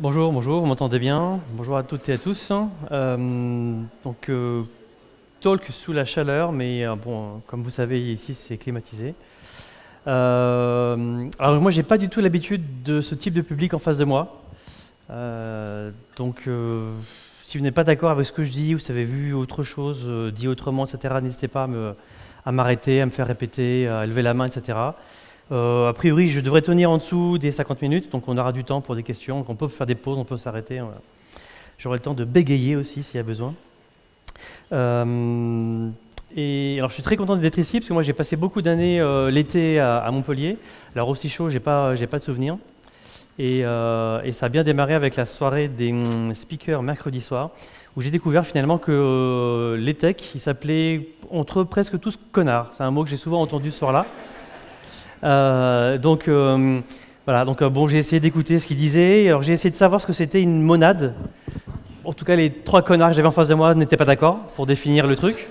Bonjour, bonjour, vous m'entendez bien? Bonjour à toutes et à tous. Talk sous la chaleur, mais bon, comme vous savez, ici c'est climatisé. Alors moi, j'ai pas du tout l'habitude de ce type de public en face de moi. Si vous n'êtes pas d'accord avec ce que je dis, ou si vous avez vu autre chose, dit autrement, etc., n'hésitez pas à m'arrêter, à me faire répéter, à lever la main, etc. A priori, je devrais tenir en dessous des 50 minutes, donc on aura du temps pour des questions. Donc on peut faire des pauses, on peut s'arrêter. J'aurai le temps de bégayer aussi s'il y a besoin. Alors je suis très content d'être ici, parce que moi j'ai passé beaucoup d'années l'été à Montpellier. Alors aussi chaud, j'ai pas de souvenirs. Et ça a bien démarré avec la soirée des speakers mercredi soir, où j'ai découvert finalement que les techs, ils s'appelaient entre eux presque tous connards. C'est un mot que j'ai souvent entendu ce soir-là. Bon, j'ai essayé d'écouter ce qu'ils disaient. Alors j'ai essayé de savoir ce que c'était une monade. En tout cas, les trois connards que j'avais en face de moi n'étaient pas d'accord pour définir le truc.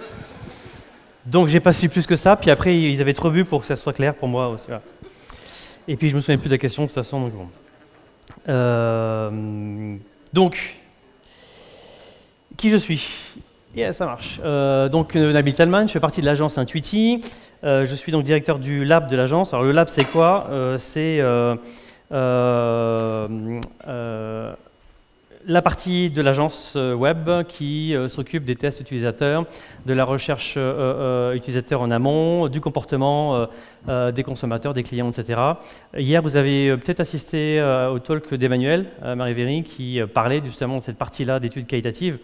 Donc j'ai pas su plus que ça. Puis après, ils avaient trop bu pour que ça soit clair pour moi aussi. Voilà. Et puis je me souviens plus de la question de toute façon. Donc, bon. Qui je suis? Yeah, ça marche. Nabil Talman, je fais partie de l'agence Intuiti. Je suis donc directeur du lab de l'agence. Alors le lab, c'est quoi? C'est la partie de l'agence web qui s'occupe des tests utilisateurs, de la recherche utilisateur en amont, du comportement des consommateurs, des clients, etc. Hier, vous avez peut-être assisté au talk d'Emmanuel Marie-Véry qui parlait justement de cette partie-là d'études qualitatives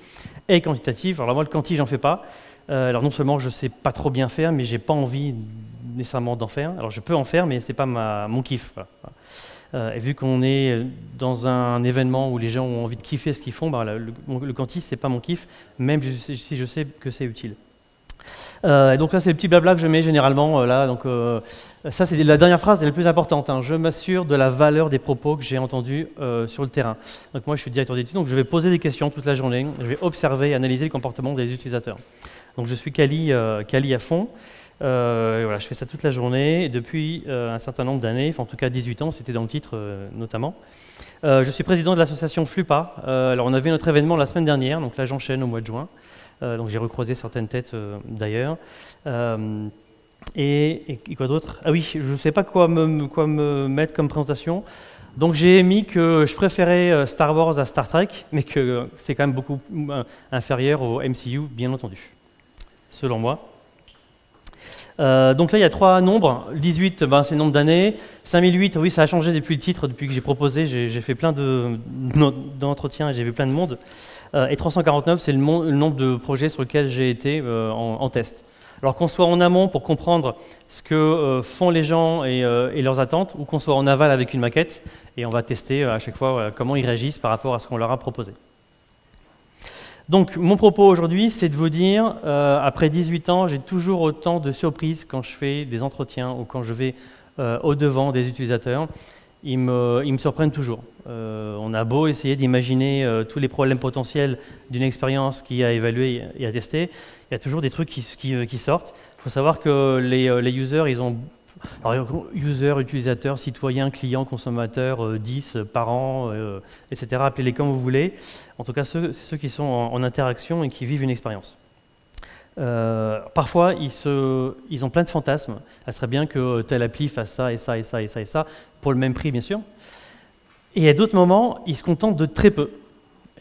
et quantitatives. Alors moi, le quanti, j'en fais pas. Alors non seulement je ne sais pas trop bien faire, mais j'ai pas envie nécessairement d'en faire. Alors je peux en faire, mais c'est pas mon kiff. Voilà. Et vu qu'on est dans un événement où les gens ont envie de kiffer ce qu'ils font, le quanti, c'est pas mon kiff, même si je sais que c'est utile. Donc là, c'est le petit blabla que je mets généralement. Ça, c'est la dernière phrase, c'est la plus importante. Hein. Je m'assure de la valeur des propos que j'ai entendus sur le terrain. Donc moi, je suis directeur d'études, donc je vais poser des questions toute la journée. Je vais observer et analyser le comportement des utilisateurs. Donc je suis quali à fond. Voilà, je fais ça toute la journée depuis un certain nombre d'années, enfin en tout cas 18 ans, c'était dans le titre notamment. Je suis président de l'association FLUPA. Alors on avait notre événement la semaine dernière, donc là j'enchaîne au mois de juin. Donc j'ai recroisé certaines têtes d'ailleurs. Et quoi d'autre? Ah oui, je ne sais pas quoi me mettre comme présentation. Donc j'ai mis que je préférais Star Wars à Star Trek, mais que c'est quand même beaucoup inférieur au MCU, bien entendu, selon moi. Donc là, il y a trois nombres. 18, c'est le nombre d'années. 5008, oui, ça a changé depuis le titre, depuis que j'ai proposé. J'ai fait plein d'entretiens et j'ai vu plein de monde. Et 349, c'est le nombre de projets sur lesquels j'ai été en test. Alors qu'on soit en amont pour comprendre ce que font les gens et leurs attentes, ou qu'on soit en aval avec une maquette, et on va tester à chaque fois comment ils réagissent par rapport à ce qu'on leur a proposé. Donc, mon propos aujourd'hui, c'est de vous dire, après 18 ans, j'ai toujours autant de surprises quand je fais des entretiens ou quand je vais au-devant des utilisateurs. Ils me surprennent toujours. On a beau essayer d'imaginer tous les problèmes potentiels d'une expérience qui a évalué et à tester, il y a toujours des trucs qui sortent. Il faut savoir que les users, ils ont... Alors, user, utilisateur, citoyen, client, consommateur, 10, parents, etc. Appelez-les comme vous voulez. En tout cas, c'est ceux qui sont en interaction et qui vivent une expérience. Parfois, ils ont plein de fantasmes. Ça serait bien que telle appli fasse ça et ça et ça et ça et ça, pour le même prix, bien sûr. Et à d'autres moments, ils se contentent de très peu.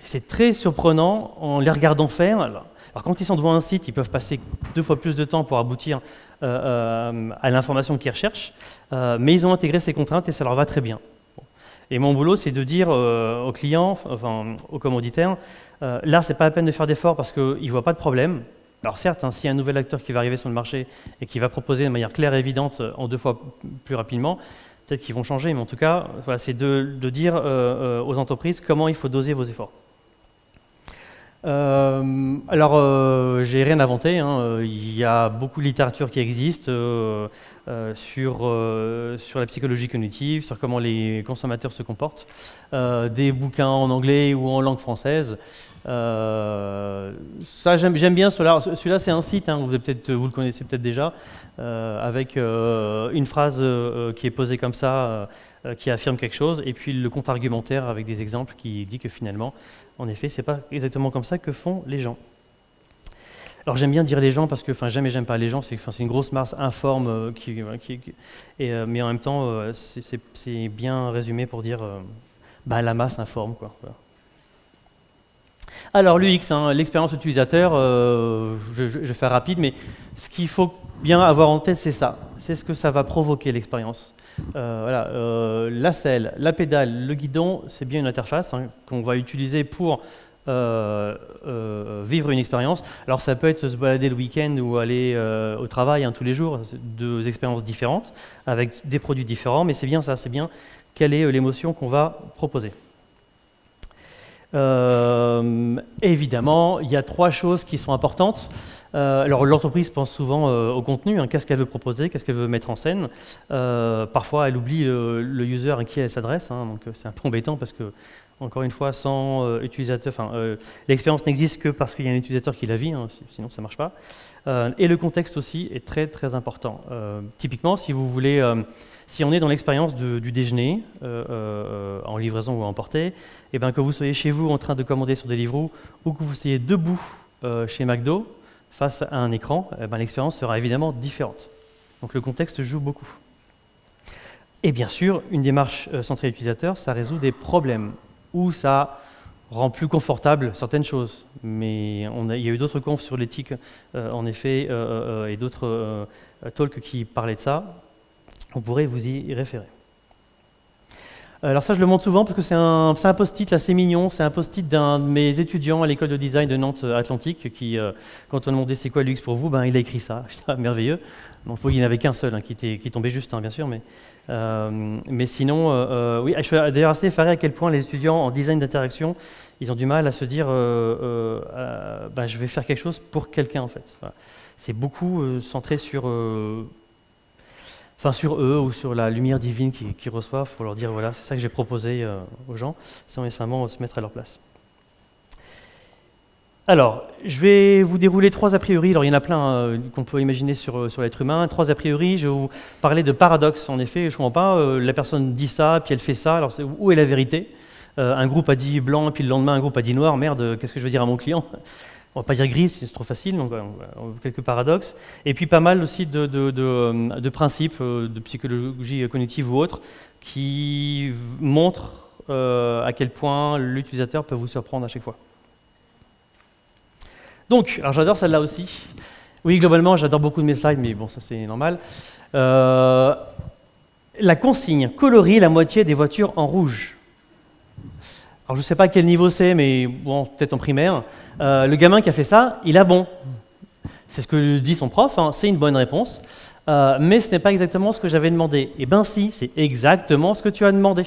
C'est très surprenant en les regardant faire. Alors, quand ils sont devant un site, ils peuvent passer 2 fois plus de temps pour aboutir à l'information qu'ils recherchent, mais ils ont intégré ces contraintes et ça leur va très bien. Et mon boulot, c'est de dire aux clients, enfin aux commanditaires, là, c'est pas la peine de faire d'efforts parce qu'ils ne voient pas de problème. Alors certes, hein, s'il y a un nouvel acteur qui va arriver sur le marché et qui va proposer de manière claire et évidente en 2 fois plus rapidement, peut-être qu'ils vont changer, mais en tout cas, voilà, c'est de dire aux entreprises comment il faut doser vos efforts. J'ai rien inventé, hein. Il y a beaucoup de littérature qui existe sur la psychologie cognitive, sur comment les consommateurs se comportent, des bouquins en anglais ou en langue française. Ça, j'aime bien cela. Celui-là, c'est un site, hein, vous le connaissez peut-être déjà, avec une phrase qui est posée comme ça, qui affirme quelque chose, et puis le compte argumentaire avec des exemples qui dit que finalement, en effet, c'est pas exactement comme ça que font les gens. Alors j'aime bien dire les gens parce que, enfin, j'aime pas les gens, c'est une grosse masse informe mais en même temps, c'est bien résumé pour dire la masse informe, quoi. Voilà. Alors l'UX, hein, l'expérience utilisateur, je vais faire rapide, mais ce qu'il faut bien avoir en tête, c'est ça. C'est ce que ça va provoquer, l'expérience. Voilà, la selle, la pédale, le guidon, c'est bien une interface hein, qu'on va utiliser pour vivre une expérience. Alors ça peut être se balader le week-end ou aller au travail hein, tous les jours, deux expériences différentes, avec des produits différents, mais c'est bien ça, c'est bien quelle est l'émotion qu'on va proposer. Évidemment, il y a trois choses qui sont importantes. Alors l'entreprise pense souvent au contenu, hein, qu'est-ce qu'elle veut proposer, qu'est-ce qu'elle veut mettre en scène. Parfois, elle oublie le user à qui elle s'adresse, hein, donc c'est un peu embêtant parce que, encore une fois, sans utilisateur, l'expérience n'existe que parce qu'il y a un utilisateur qui la vit, hein, sinon ça ne marche pas. Et le contexte aussi est très très important. Typiquement, si vous voulez, si on est dans l'expérience du déjeuner, en livraison ou à emporter, et bien que vous soyez chez vous en train de commander sur Deliveroo ou que vous soyez debout chez McDo face à un écran, l'expérience sera évidemment différente. Donc le contexte joue beaucoup. Et bien sûr, une démarche centrée utilisateur, ça résout des problèmes ou ça rend plus confortable certaines choses. Mais il y a eu d'autres confs sur l'éthique, en effet, et d'autres talks qui parlaient de ça. On pourrait vous y référer. Alors ça, je le montre souvent parce que c'est un post-it assez mignon. C'est un post-it d'un de mes étudiants à l'école de design de Nantes Atlantique qui, quand on demandait c'est quoi l'UX pour vous, il a écrit ça. Merveilleux. Donc il n'y en avait qu'un seul hein, qui tombait juste, hein, bien sûr. Mais sinon, oui, je suis d'ailleurs assez effaré à quel point les étudiants en design d'interaction, ils ont du mal à se dire je vais faire quelque chose pour quelqu'un en fait. Voilà. C'est beaucoup centré sur sur eux ou sur la lumière divine qu'ils reçoivent pour leur dire voilà, c'est ça que j'ai proposé aux gens, sans nécessairement se mettre à leur place. Alors, je vais vous dérouler trois a priori. Alors, il y en a plein qu'on peut imaginer sur l'être humain. Trois a priori, je vais vous parler de paradoxes. En effet, je ne comprends pas, la personne dit ça, puis elle fait ça. Alors, où est la vérité? Un groupe a dit blanc, puis le lendemain, un groupe a dit noir. Merde, qu'est-ce que je veux dire à mon client? On ne va pas dire gris, c'est trop facile, donc quelques paradoxes. Et puis pas mal aussi de principes de psychologie cognitive ou autres qui montrent à quel point l'utilisateur peut vous surprendre à chaque fois. Donc, alors j'adore celle-là aussi. Oui, globalement, j'adore beaucoup de mes slides, mais bon, ça c'est normal. La consigne, colorie la moitié des voitures en rouge. Alors je ne sais pas à quel niveau c'est, mais bon, peut-être en primaire. Le gamin qui a fait ça, il a bon. C'est ce que dit son prof, hein, c'est une bonne réponse. Mais ce n'est pas exactement ce que j'avais demandé. Eh bien si, c'est exactement ce que tu as demandé.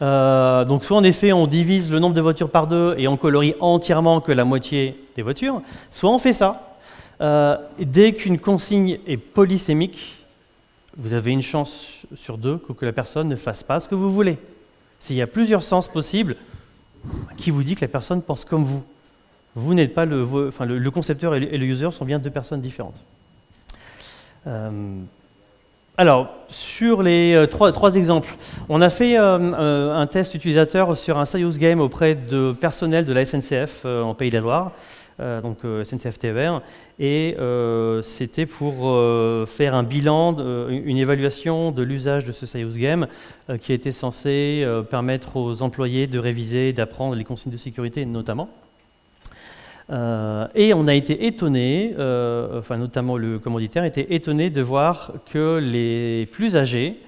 Donc soit en effet on divise le nombre de voitures par deux et on colorie entièrement que la moitié des voitures, soit on fait ça. Dès qu'une consigne est polysémique, vous avez une chance sur deux que la personne ne fasse pas ce que vous voulez. S'il y a plusieurs sens possibles, qui vous dit que la personne pense comme vous? Vous n'êtes pas le concepteur et le user sont bien deux personnes différentes. Alors, sur les trois exemples, on a fait un test utilisateur sur un serious game auprès de personnel de la SNCF en Pays de la Loire, donc SNCF TER, et c'était pour faire un bilan, une évaluation de l'usage de ce serious game qui était censé permettre aux employés de réviser et d'apprendre les consignes de sécurité notamment. Et on a été étonné, notamment le commanditaire était étonné de voir que les plus âgés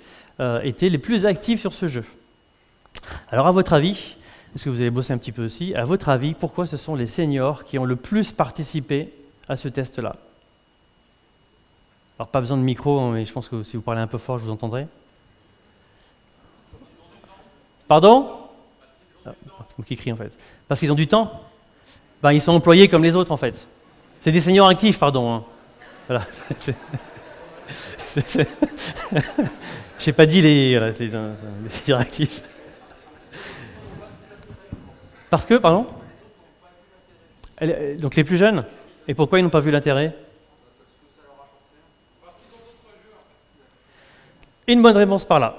étaient les plus actifs sur ce jeu. Alors à votre avis, parce que vous avez bossé un petit peu aussi, à votre avis, pourquoi ce sont les seniors qui ont le plus participé à ce test-là? Alors pas besoin de micro, hein, mais je pense que si vous parlez un peu fort, je vous entendrai. Pardon? C'est moi qui crie en fait. Parce qu'ils ont du temps? Ils sont employés comme les autres en fait. C'est des seniors actifs, pardon. Hein. Voilà. Je n'ai pas dit les seniors actifs. Parce que, pardon? Donc les plus jeunes. Et pourquoi ils n'ont pas vu l'intérêt? Une bonne réponse par là.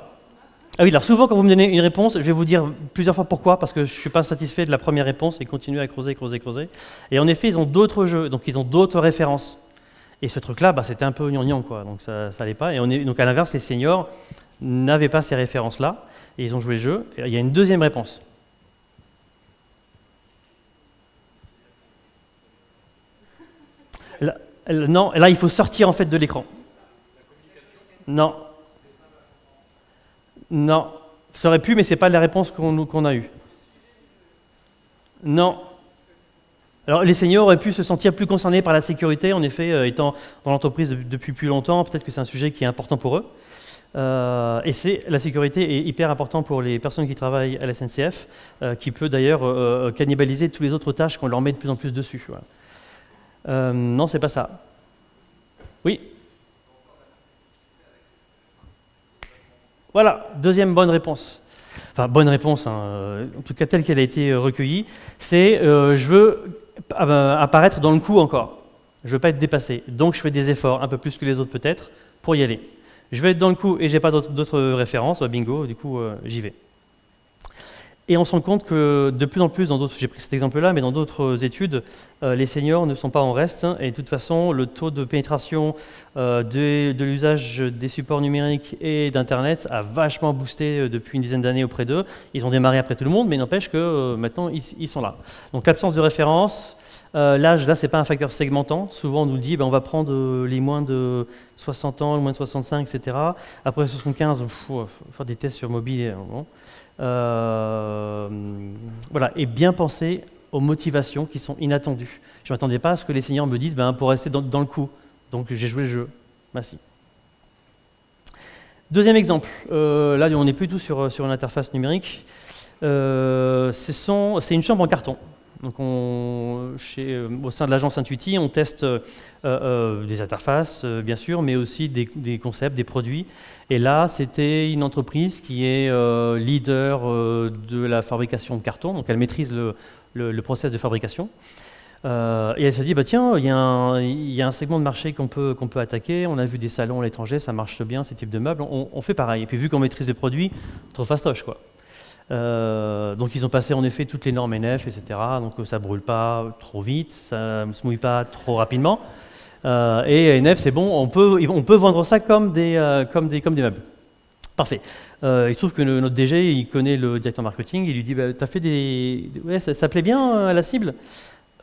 Ah oui, alors souvent quand vous me donnez une réponse, je vais vous dire plusieurs fois pourquoi, parce que je ne suis pas satisfait de la première réponse et continue à creuser, creuser, creuser. Et en effet, ils ont d'autres jeux, donc ils ont d'autres références. Et ce truc-là, bah, c'était un peu gnangnan, quoi, donc ça n'allait pas. Et donc à l'inverse, les seniors n'avaient pas ces références-là, et ils ont joué le jeu. Et il y a une deuxième réponse. Non, là, il faut sortir en fait de l'écran. Non. Non. Ça aurait pu, mais ce n'est pas la réponse qu'on a eue. Non. Alors, les seniors auraient pu se sentir plus concernés par la sécurité, en effet, étant dans l'entreprise depuis plus longtemps, peut-être que c'est un sujet qui est important pour eux. Et la sécurité est hyper importante pour les personnes qui travaillent à la SNCF, qui peut d'ailleurs cannibaliser toutes les autres tâches qu'on leur met de plus en plus dessus. Voilà. Non, c'est pas ça. Oui. Voilà, deuxième bonne réponse. Enfin, bonne réponse, hein, en tout cas telle qu'elle a été recueillie, c'est je veux apparaître dans le coup encore. Je ne veux pas être dépassé. Donc je fais des efforts, un peu plus que les autres peut-être, pour y aller. Je veux être dans le coup et je n'ai pas d'autres références, bingo, du coup j'y vais. Et on se rend compte que de plus en plus, j'ai pris cet exemple-là, mais dans d'autres études, les seniors ne sont pas en reste. Et de toute façon, le taux de pénétration de l'usage des supports numériques et d'Internet a vachement boosté depuis une dizaine d'années auprès d'eux. Ils ont démarré après tout le monde, mais n'empêche que maintenant, ils sont là. Donc l'absence de référence, l'âge, là, ce n'est pas un facteur segmentant. Souvent, on nous dit, on va prendre les moins de 60 ans, les moins de 65, etc. Après 75, il faut faire des tests sur mobile. Bon. Voilà, et bien penser aux motivations qui sont inattendues. Je ne m'attendais pas à ce que les seniors me disent pour rester dans le coup. Donc j'ai joué le jeu. Merci. Deuxième exemple. Là, on n'est plus tout sur une interface numérique. C'est une chambre en carton. Donc au sein de l'agence Intuiti, on teste des interfaces, bien sûr, mais aussi des concepts, des produits. Et là, c'était une entreprise qui est leader de la fabrication de carton, donc elle maîtrise le process de fabrication. Et elle s'est dit, tiens, il y a un segment de marché qu'on peut attaquer, on a vu des salons à l'étranger, ça marche bien, ces types de meubles, on fait pareil. Et puis vu qu'on maîtrise le produit, trop fastoche, quoi. Donc ils ont passé en effet toutes les normes NF, etc. Donc ça ne brûle pas trop vite, ça ne se mouille pas trop rapidement. Et NF, c'est bon, on peut vendre ça comme des meubles. Parfait. Il se trouve que notre DG, il connaît le directeur marketing, il lui dit t'as fait des. Ouais, ça plaît bien à la cible?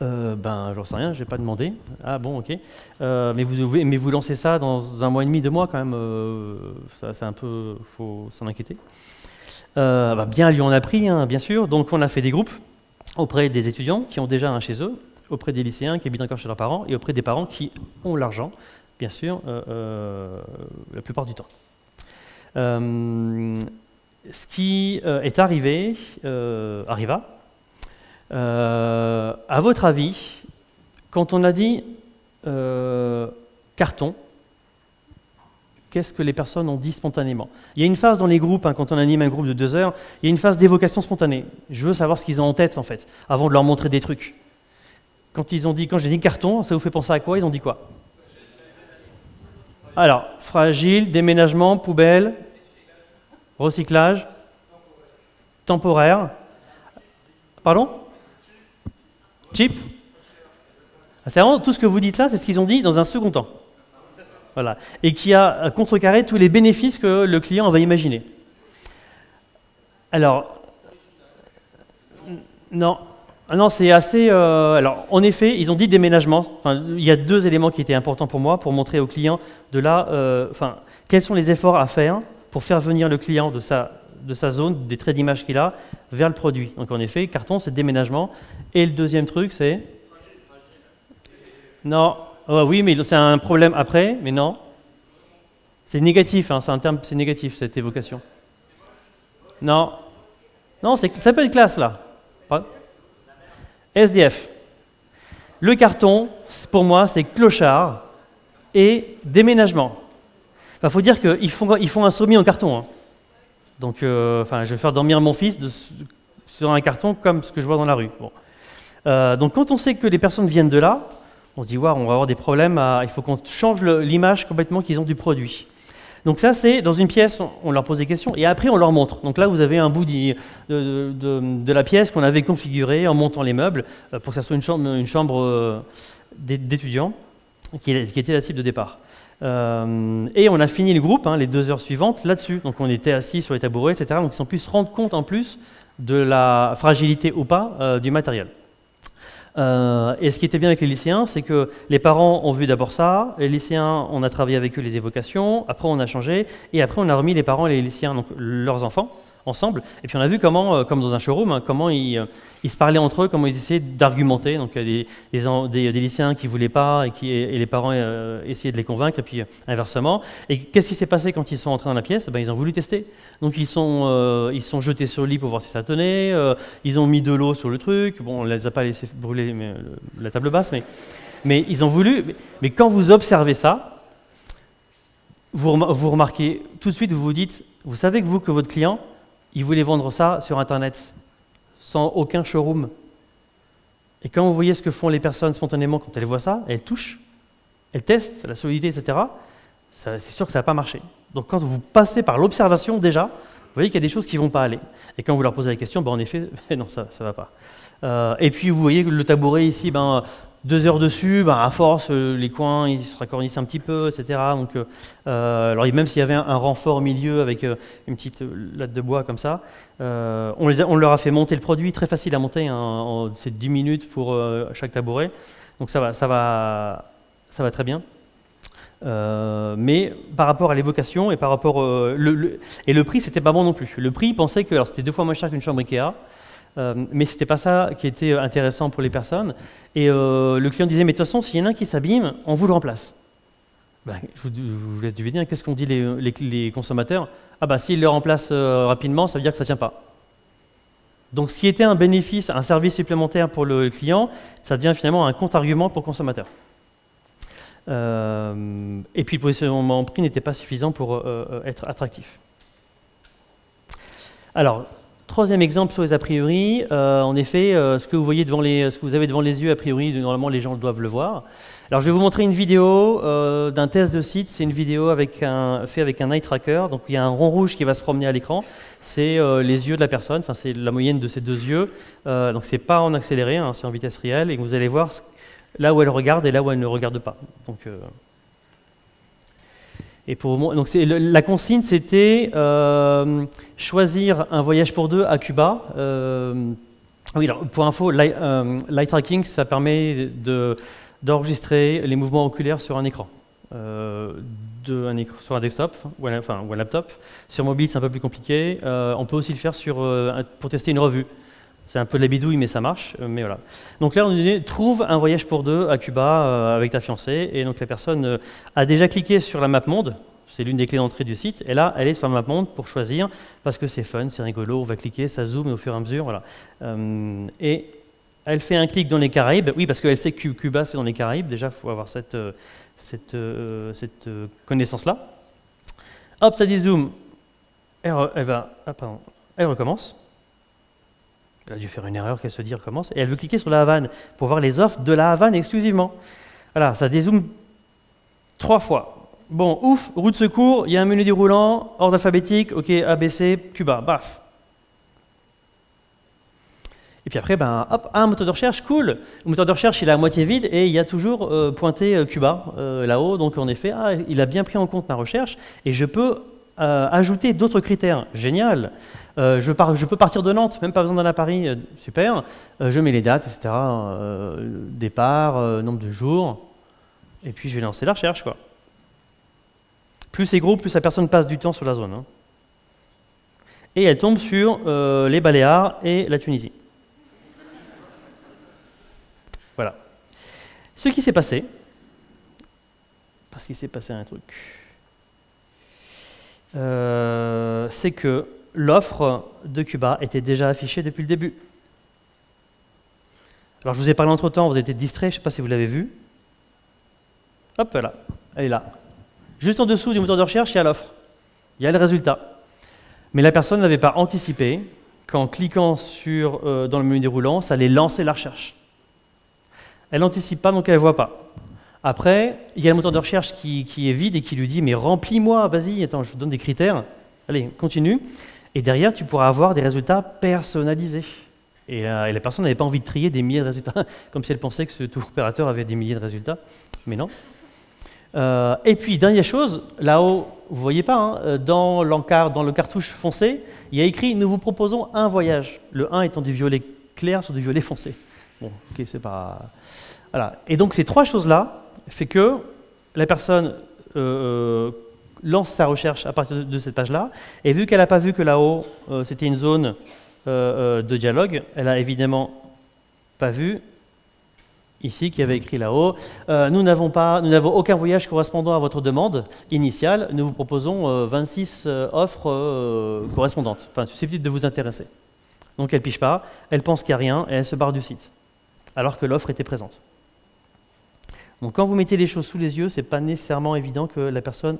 J'en sais rien, je n'ai pas demandé. Ah bon, ok. Mais vous lancez ça dans 1 mois et demi, 2 mois quand même, c'est un peu. Faut s'en inquiéter. Bien lui en a pris, hein, bien sûr. Donc on a fait des groupes auprès des étudiants qui ont déjà un chez eux, auprès des lycéens qui habitent encore chez leurs parents et auprès des parents qui ont l'argent, bien sûr, la plupart du temps. Ce qui est arriva. À votre avis, quand on a dit carton, qu'est-ce que les personnes ont dit spontanément? Il y a une phase dans les groupes, quand on anime un groupe de 2 heures, il y a une phase d'évocation spontanée. Je veux savoir ce qu'ils ont en tête, en fait, avant de leur montrer des trucs. Quand j'ai dit carton, ça vous fait penser à quoi? Ils ont dit quoi? Alors, fragile, déménagement, poubelle, recyclage, temporaire. Pardon? Cheap? C'est vraiment tout ce que vous dites là, c'est ce qu'ils ont dit dans un second temps. Voilà. Et qui a contrecarré tous les bénéfices que le client va imaginer. Alors, non, c'est assez... alors, en effet, ils ont dit déménagement. Enfin, il y a 2 éléments qui étaient importants pour moi, pour montrer au client de là, quels sont les efforts à faire pour faire venir le client de sa zone, des traits d'image qu'il a, vers le produit. Donc, en effet, carton, c'est déménagement. Et le deuxième truc, c'est... Non. Oui, mais c'est un problème après, mais non. C'est négatif, c'est un terme, c'est négatif cette évocation. Non. Non, ça peut être classe là. SDF. Le carton, pour moi, c'est clochard et déménagement. Il faut dire qu'ils font un sommier en carton. Hein. Donc, je vais faire dormir mon fils sur un carton comme ce que je vois dans la rue. Bon. Donc quand on sait que les personnes viennent de là, on se dit, wow, on va avoir des problèmes, il faut qu'on change l'image complètement qu'ils ont du produit. Donc ça, c'est dans une pièce, on leur pose des questions, et après on leur montre. Donc là, vous avez un bout de la pièce qu'on avait configurée en montant les meubles, pour que ça soit une chambre d'étudiants, qui était la cible de départ. Et on a fini le groupe, les 2 heures suivantes, là-dessus. Donc on était assis sur les tabourets, etc. Donc ils ont pu se rendre compte en plus de la fragilité ou pas du matériel. Et ce qui était bien avec les lycéens, c'est que les parents ont vu d'abord ça, les lycéens, on a travaillé avec eux les évocations, après on a changé, et après on a remis les parents et les lycéens, donc leurs enfants, ensemble, et puis on a vu comment, comme dans un showroom, comment ils se parlaient entre eux, comment ils essayaient d'argumenter, donc des lycéens qui ne voulaient pas et les parents essayaient de les convaincre, et puis inversement. Et qu'est-ce qui s'est passé quand ils sont entrés dans la pièce? Ils ont voulu tester. Donc ils sont jetés sur le lit pour voir si ça tenait, ils ont mis de l'eau sur le truc, bon on ne les a pas laissés brûler la table basse, mais ils ont voulu, mais quand vous observez ça, vous remarquez tout de suite, vous vous dites, vous savez que votre client, il voulait vendre ça sur Internet, sans aucun showroom. Et quand vous voyez ce que font les personnes spontanément quand elles voient ça, elles touchent, elles testent la solidité, etc., c'est sûr que ça n'a pas marché. Donc quand vous passez par l'observation déjà, vous voyez qu'il y a des choses qui ne vont pas aller. Et quand vous leur posez la question, en effet, non, ça ne va pas. Et puis vous voyez que le tabouret ici, 2 heures dessus, à force, les coins ils se racornissent un petit peu, etc. Donc, alors même s'il y avait un renfort au milieu avec une petite latte de bois comme ça, on leur a fait monter le produit, très facile à monter, c'est 10 minutes pour chaque tabouret. Donc ça va très bien. Mais par rapport à l'évocation et par rapport et le prix, c'était pas bon non plus. Le prix, ils pensaient que c'était 2 fois moins cher qu'une chambre Ikea. Mais ce n'était pas ça qui était intéressant pour les personnes. Et le client disait, mais de toute façon, s'il y en a un qui s'abîme, on vous le remplace. Je vous laisse deviner, qu'est-ce qu'ont dit les consommateurs? S'ils le remplacent rapidement, ça veut dire que ça ne tient pas. Donc ce qui était un bénéfice, un service supplémentaire pour le client, ça devient finalement un contre-argument pour le consommateur. Et puis le positionnement prix n'était pas suffisant pour être attractif. Alors, 3e exemple sur les a priori, en effet, ce que vous avez devant les yeux, a priori, normalement les gens doivent le voir. Alors je vais vous montrer une vidéo d'un test de site, c'est une vidéo fait avec un eye tracker, donc il y a un rond rouge qui va se promener à l'écran, c'est les yeux de la personne, c'est la moyenne de ces 2 yeux, donc c'est pas en accéléré, c'est en vitesse réelle, et vous allez voir là où elle regarde et là où elle ne regarde pas. Donc, donc la consigne, c'était choisir un voyage pour 2 à Cuba. Oui, alors, pour info, l'eye tracking, ça permet d'enregistrer les mouvements oculaires sur un écran. Sur un desktop ou un laptop. Sur mobile, c'est un peu plus compliqué. On peut aussi le faire pour tester une revue. C'est un peu de la bidouille, mais ça marche. Mais voilà. Donc là, on dit trouve un voyage pour 2 à Cuba avec ta fiancée. Et donc la personne a déjà cliqué sur la map monde. C'est l'une des clés d'entrée du site. Et là, elle est sur la map monde pour choisir parce que c'est fun, c'est rigolo. On va cliquer, ça zoome et au fur et à mesure, voilà. Et elle fait un clic dans les Caraïbes. Oui, parce qu'elle sait que Cuba, c'est dans les Caraïbes. Déjà, il faut avoir cette connaissance-là. Hop, ça dit zoom. Elle recommence. Elle a dû faire une erreur qu'elle se dit recommence. Et elle veut cliquer sur la Havane pour voir les offres de la Havane exclusivement. Voilà, ça dézoome 3 fois. Bon, ouf, route de secours, il y a un menu déroulant, ordre alphabétique, ok, ABC, Cuba, baf. Et puis après, hop, un moteur de recherche, cool. Le moteur de recherche, il est à moitié vide et il y a toujours pointé Cuba là-haut. Donc en effet, il a bien pris en compte ma recherche et je peux ajouter d'autres critères. Génial. Je peux partir de Nantes, même pas besoin d'aller à Paris, super. Je mets les dates, etc. Départ, nombre de jours. Et puis je vais lancer la recherche, quoi. Plus c'est gros, plus la personne passe du temps sur la zone. Et elle tombe sur les Baléares et la Tunisie. Voilà. Ce qui s'est passé, parce qu'il s'est passé un truc, c'est que l'offre de Cuba était déjà affichée depuis le début. Alors je vous ai parlé entre-temps, vous avez été distrait, je ne sais pas si vous l'avez vu. Hop, là, elle est là. Juste en dessous du moteur de recherche, il y a l'offre. Il y a le résultat. Mais la personne n'avait pas anticipé qu'en cliquant dans le menu déroulant, ça allait lancer la recherche. Elle n'anticipe pas, donc elle ne voit pas. Après, il y a le moteur de recherche qui est vide et qui lui dit « mais remplis-moi, vas-y, attends, je vous donne des critères. Allez, continue. » Et derrière, tu pourras avoir des résultats personnalisés. Et la personne n'avait pas envie de trier des milliers de résultats, comme si elle pensait que ce tour opérateur avait des milliers de résultats. Mais non. Et puis, dernière chose, là-haut, vous ne voyez pas, hein, dans le cartouche foncé, il y a écrit « nous vous proposons un voyage ». Le 1 étant du violet clair sur du violet foncé. Bon, ok, c'est pas... Voilà. Et donc, ces trois choses-là fait que la personne lance sa recherche à partir de cette page-là, et vu qu'elle n'a pas vu que là-haut, c'était une zone de dialogue, elle n'a évidemment pas vu ici qui avait écrit là-haut, nous n'avons aucun voyage correspondant à votre demande initiale, nous vous proposons 26 offres correspondantes, enfin susceptibles de vous intéresser. Donc elle ne pige pas, elle pense qu'il n'y a rien et elle se barre du site, alors que l'offre était présente. Donc quand vous mettez les choses sous les yeux, ce n'est pas nécessairement évident que la personne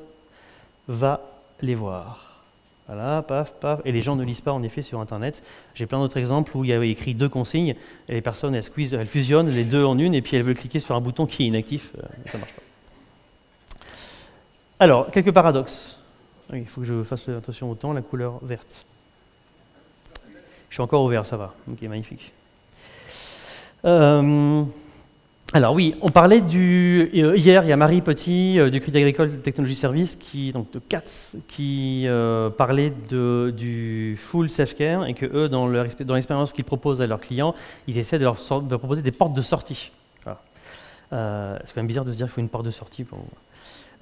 va les voir. Voilà, paf, paf. Et les gens ne lisent pas en effet sur Internet. J'ai plein d'autres exemples où il y avait écrit 2 consignes et les personnes elles fusionnent les 2 en une et puis elles veulent cliquer sur un bouton qui est inactif. Ça ne marche pas. Alors, quelques paradoxes. Oui, il faut que je fasse attention au temps, la couleur verte. Je suis encore au vert, ça va. Ok, magnifique. Alors oui, on parlait hier, il y a Marie Petit du Crédit Agricole Technologie Service, donc de CATS, qui parlait du full self-care et que eux, dans l'expérience qu'ils proposent à leurs clients, ils essaient de leur proposer des portes de sortie. Voilà. C'est quand même bizarre de se dire qu'il faut une porte de sortie pour vous.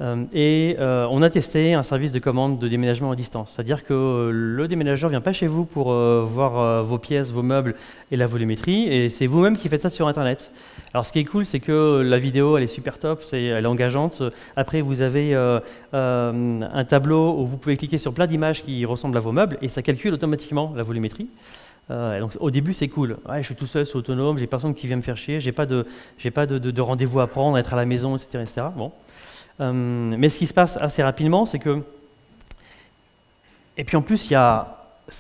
On a testé un service de commande de déménagement à distance. C'est-à-dire que le déménageur ne vient pas chez vous pour voir vos pièces, vos meubles et la volumétrie, et c'est vous-même qui faites ça sur Internet. Alors ce qui est cool, c'est que la vidéo, elle est super top, elle est engageante. Après, vous avez un tableau où vous pouvez cliquer sur plein d'images qui ressemblent à vos meubles, et ça calcule automatiquement la volumétrie. Donc, au début, c'est cool. Ouais, je suis tout seul, c'est autonome, j'ai personne qui vient me faire chier, j'ai pas de rendez-vous à prendre, être à la maison, etc. etc. Bon. Mais ce qui se passe assez rapidement, c'est que... Et puis en plus, il y a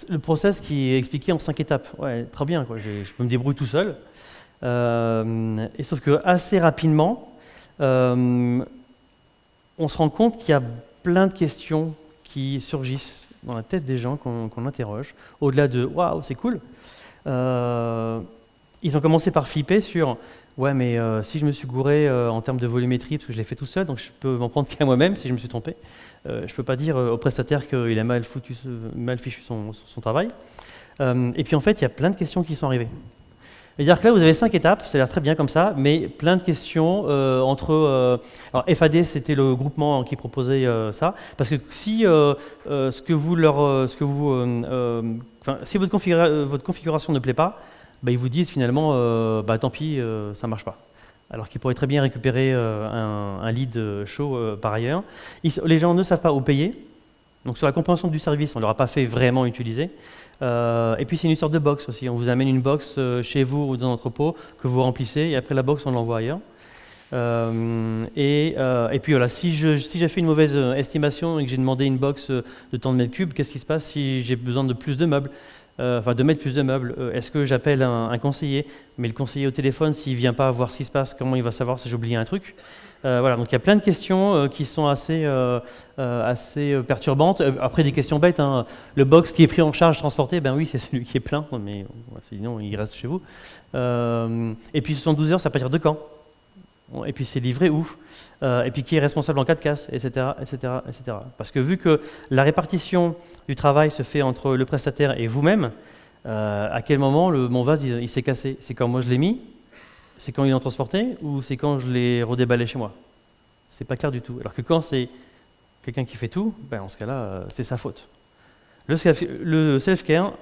le process qui est expliqué en 5 étapes. Ouais, très bien, quoi. Je peux me débrouiller tout seul. Et sauf que assez rapidement, on se rend compte qu'il y a plein de questions qui surgissent dans la tête des gens qu'on interroge. Au-delà de « waouh, c'est cool », ils ont commencé par flipper sur « ouais, mais si je me suis gouré en termes de volumétrie, parce que je l'ai fait tout seul, donc je peux m'en prendre qu'à moi-même si je me suis trompé. Je ne peux pas dire au prestataire qu'il a mal fichu son travail. » Et puis en fait, il y a plein de questions qui sont arrivées. C'est-à-dire que là, vous avez 5 étapes, ça a l'air très bien comme ça, mais plein de questions alors FAD, c'était le groupement qui proposait ça, parce que si si votre configuration ne plaît pas, bah, ils vous disent finalement, bah, tant pis, ça ne marche pas. Alors qu'ils pourraient très bien récupérer un lead chaud par ailleurs. Les gens ne savent pas où payer, donc sur la compréhension du service, on ne leur a pas fait vraiment utiliser. Et puis c'est une sorte de box aussi, on vous amène une box chez vous ou dans l'entrepôt que vous remplissez et après la box on l'envoie ailleurs. Et puis voilà, si j'ai fait une mauvaise estimation et que j'ai demandé une box de tant de mètres cubes, qu'est-ce qui se passe si j'ai besoin de plus de meubles, de mettre plus de meubles? Est-ce que j'appelle un conseiller? Mais le conseiller au téléphone, s'il ne vient pas voir ce qui se passe, comment il va savoir si j'ai oublié un truc? Voilà, donc il y a plein de questions qui sont assez perturbantes. Après, des questions bêtes, hein. Le box qui est pris en charge, transporté, ben oui, c'est celui qui est plein, mais sinon, il reste chez vous. Et puis, 72 heures, c'est à partir de quand? Et puis, c'est livré où? Et puis, qui est responsable en cas de casse, etc., etc., etc. Parce que vu que la répartition du travail se fait entre le prestataire et vous-même, à quel moment mon vase il s'est cassé? C'est quand moi je l'ai mis? C'est quand ils l'ont transporté ou c'est quand je l'ai redéballé chez moi? C'est pas clair du tout. Alors que quand c'est quelqu'un qui fait tout, ben en ce cas-là, c'est sa faute. Le self-care,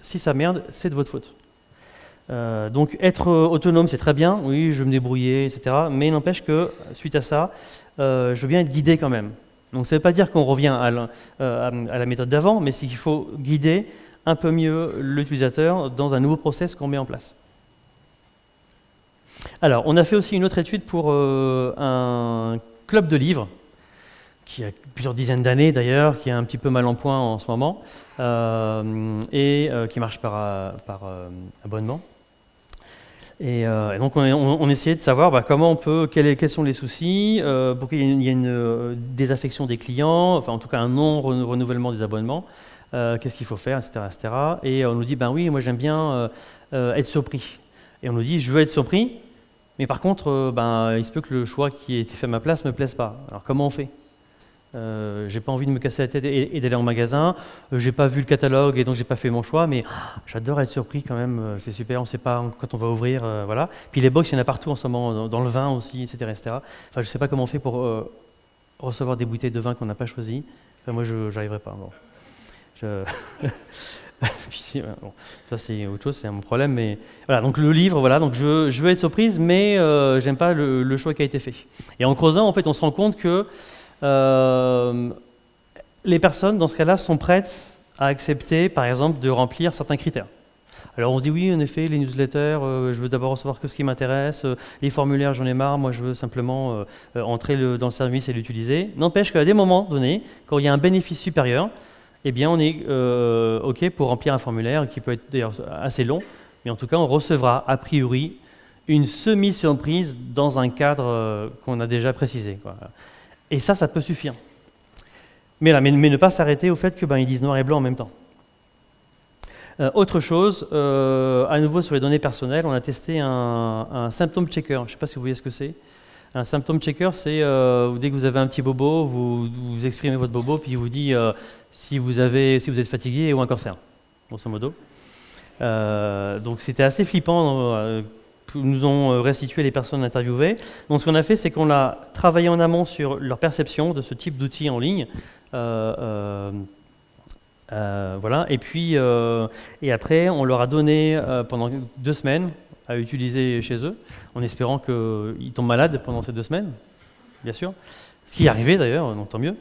si ça merde, c'est de votre faute. Donc être autonome, c'est très bien, oui, je vais me débrouiller, etc. Mais il n'empêche que, suite à ça, je veux bien être guidé quand même. Donc ça ne veut pas dire qu'on revient à la méthode d'avant, mais c'est qu'il faut guider un peu mieux l'utilisateur dans un nouveau process qu'on met en place. Alors, on a fait aussi une autre étude pour un club de livres, qui a plusieurs dizaines d'années d'ailleurs, qui est un petit peu mal en point en ce moment, et qui marche par abonnement. Et donc on essayait de savoir comment on peut, quels sont les soucis, pour qu'il y ait une désaffection des clients, enfin en tout cas un non-renouvellement des abonnements, qu'est-ce qu'il faut faire, etc., etc. Et on nous dit, ben oui, moi j'aime bien être surpris. Et on nous dit, je veux être surpris, mais par contre, il se peut que le choix qui a été fait à ma place ne me plaise pas. Alors comment on fait? J'ai pas envie de me casser la tête et d'aller en magasin, j'ai pas vu le catalogue et donc j'ai pas fait mon choix, mais j'adore être surpris quand même, c'est super, on sait pas quand on va ouvrir, voilà. Puis les box, il y en a partout en ce moment, dans le vin aussi, etc., etc. Enfin, je sais pas comment on fait pour recevoir des bouteilles de vin qu'on n'a pas choisies. Enfin, moi, je n'arriverai pas. Bon. Puis, bon, ça c'est autre chose, c'est mon problème, mais voilà. Donc le livre, voilà. Donc je veux être surprise, mais j'aime pas le choix qui a été fait. Et en creusant, en fait, on se rend compte que les personnes, dans ce cas-là, sont prêtes à accepter, par exemple, de remplir certains critères. Alors on se dit oui, en effet, les newsletters, je veux d'abord savoir que ce qui m'intéresse, les formulaires, j'en ai marre, moi je veux simplement entrer dans le service et l'utiliser. N'empêche qu'à des moments donnés, quand il y a un bénéfice supérieur, eh bien on est OK pour remplir un formulaire qui peut être d'ailleurs assez long, mais en tout cas on recevra a priori une semi-surprise dans un cadre qu'on a déjà précisé, quoi. Et ça peut suffire. Mais ne pas s'arrêter au fait qu'ils disent noir et blanc en même temps. Autre chose, à nouveau sur les données personnelles, on a testé un symptôme checker. Je ne sais pas si vous voyez ce que c'est. Un symptôme checker, c'est dès que vous avez un petit bobo, vous exprimez votre bobo, puis il vous dit si vous êtes fatigué ou un cancer, grosso modo. Donc c'était assez flippant. Nous ont restitué les personnes interviewées. Donc ce qu'on a fait, c'est qu'on a travaillé en amont sur leur perception de ce type d'outils en ligne. Voilà. Et puis, et après, on leur a donné pendant 2 semaines à utiliser chez eux, en espérant qu'ils tombent malades pendant ces 2 semaines, bien sûr. Ce qui est arrivé d'ailleurs, donc tant mieux.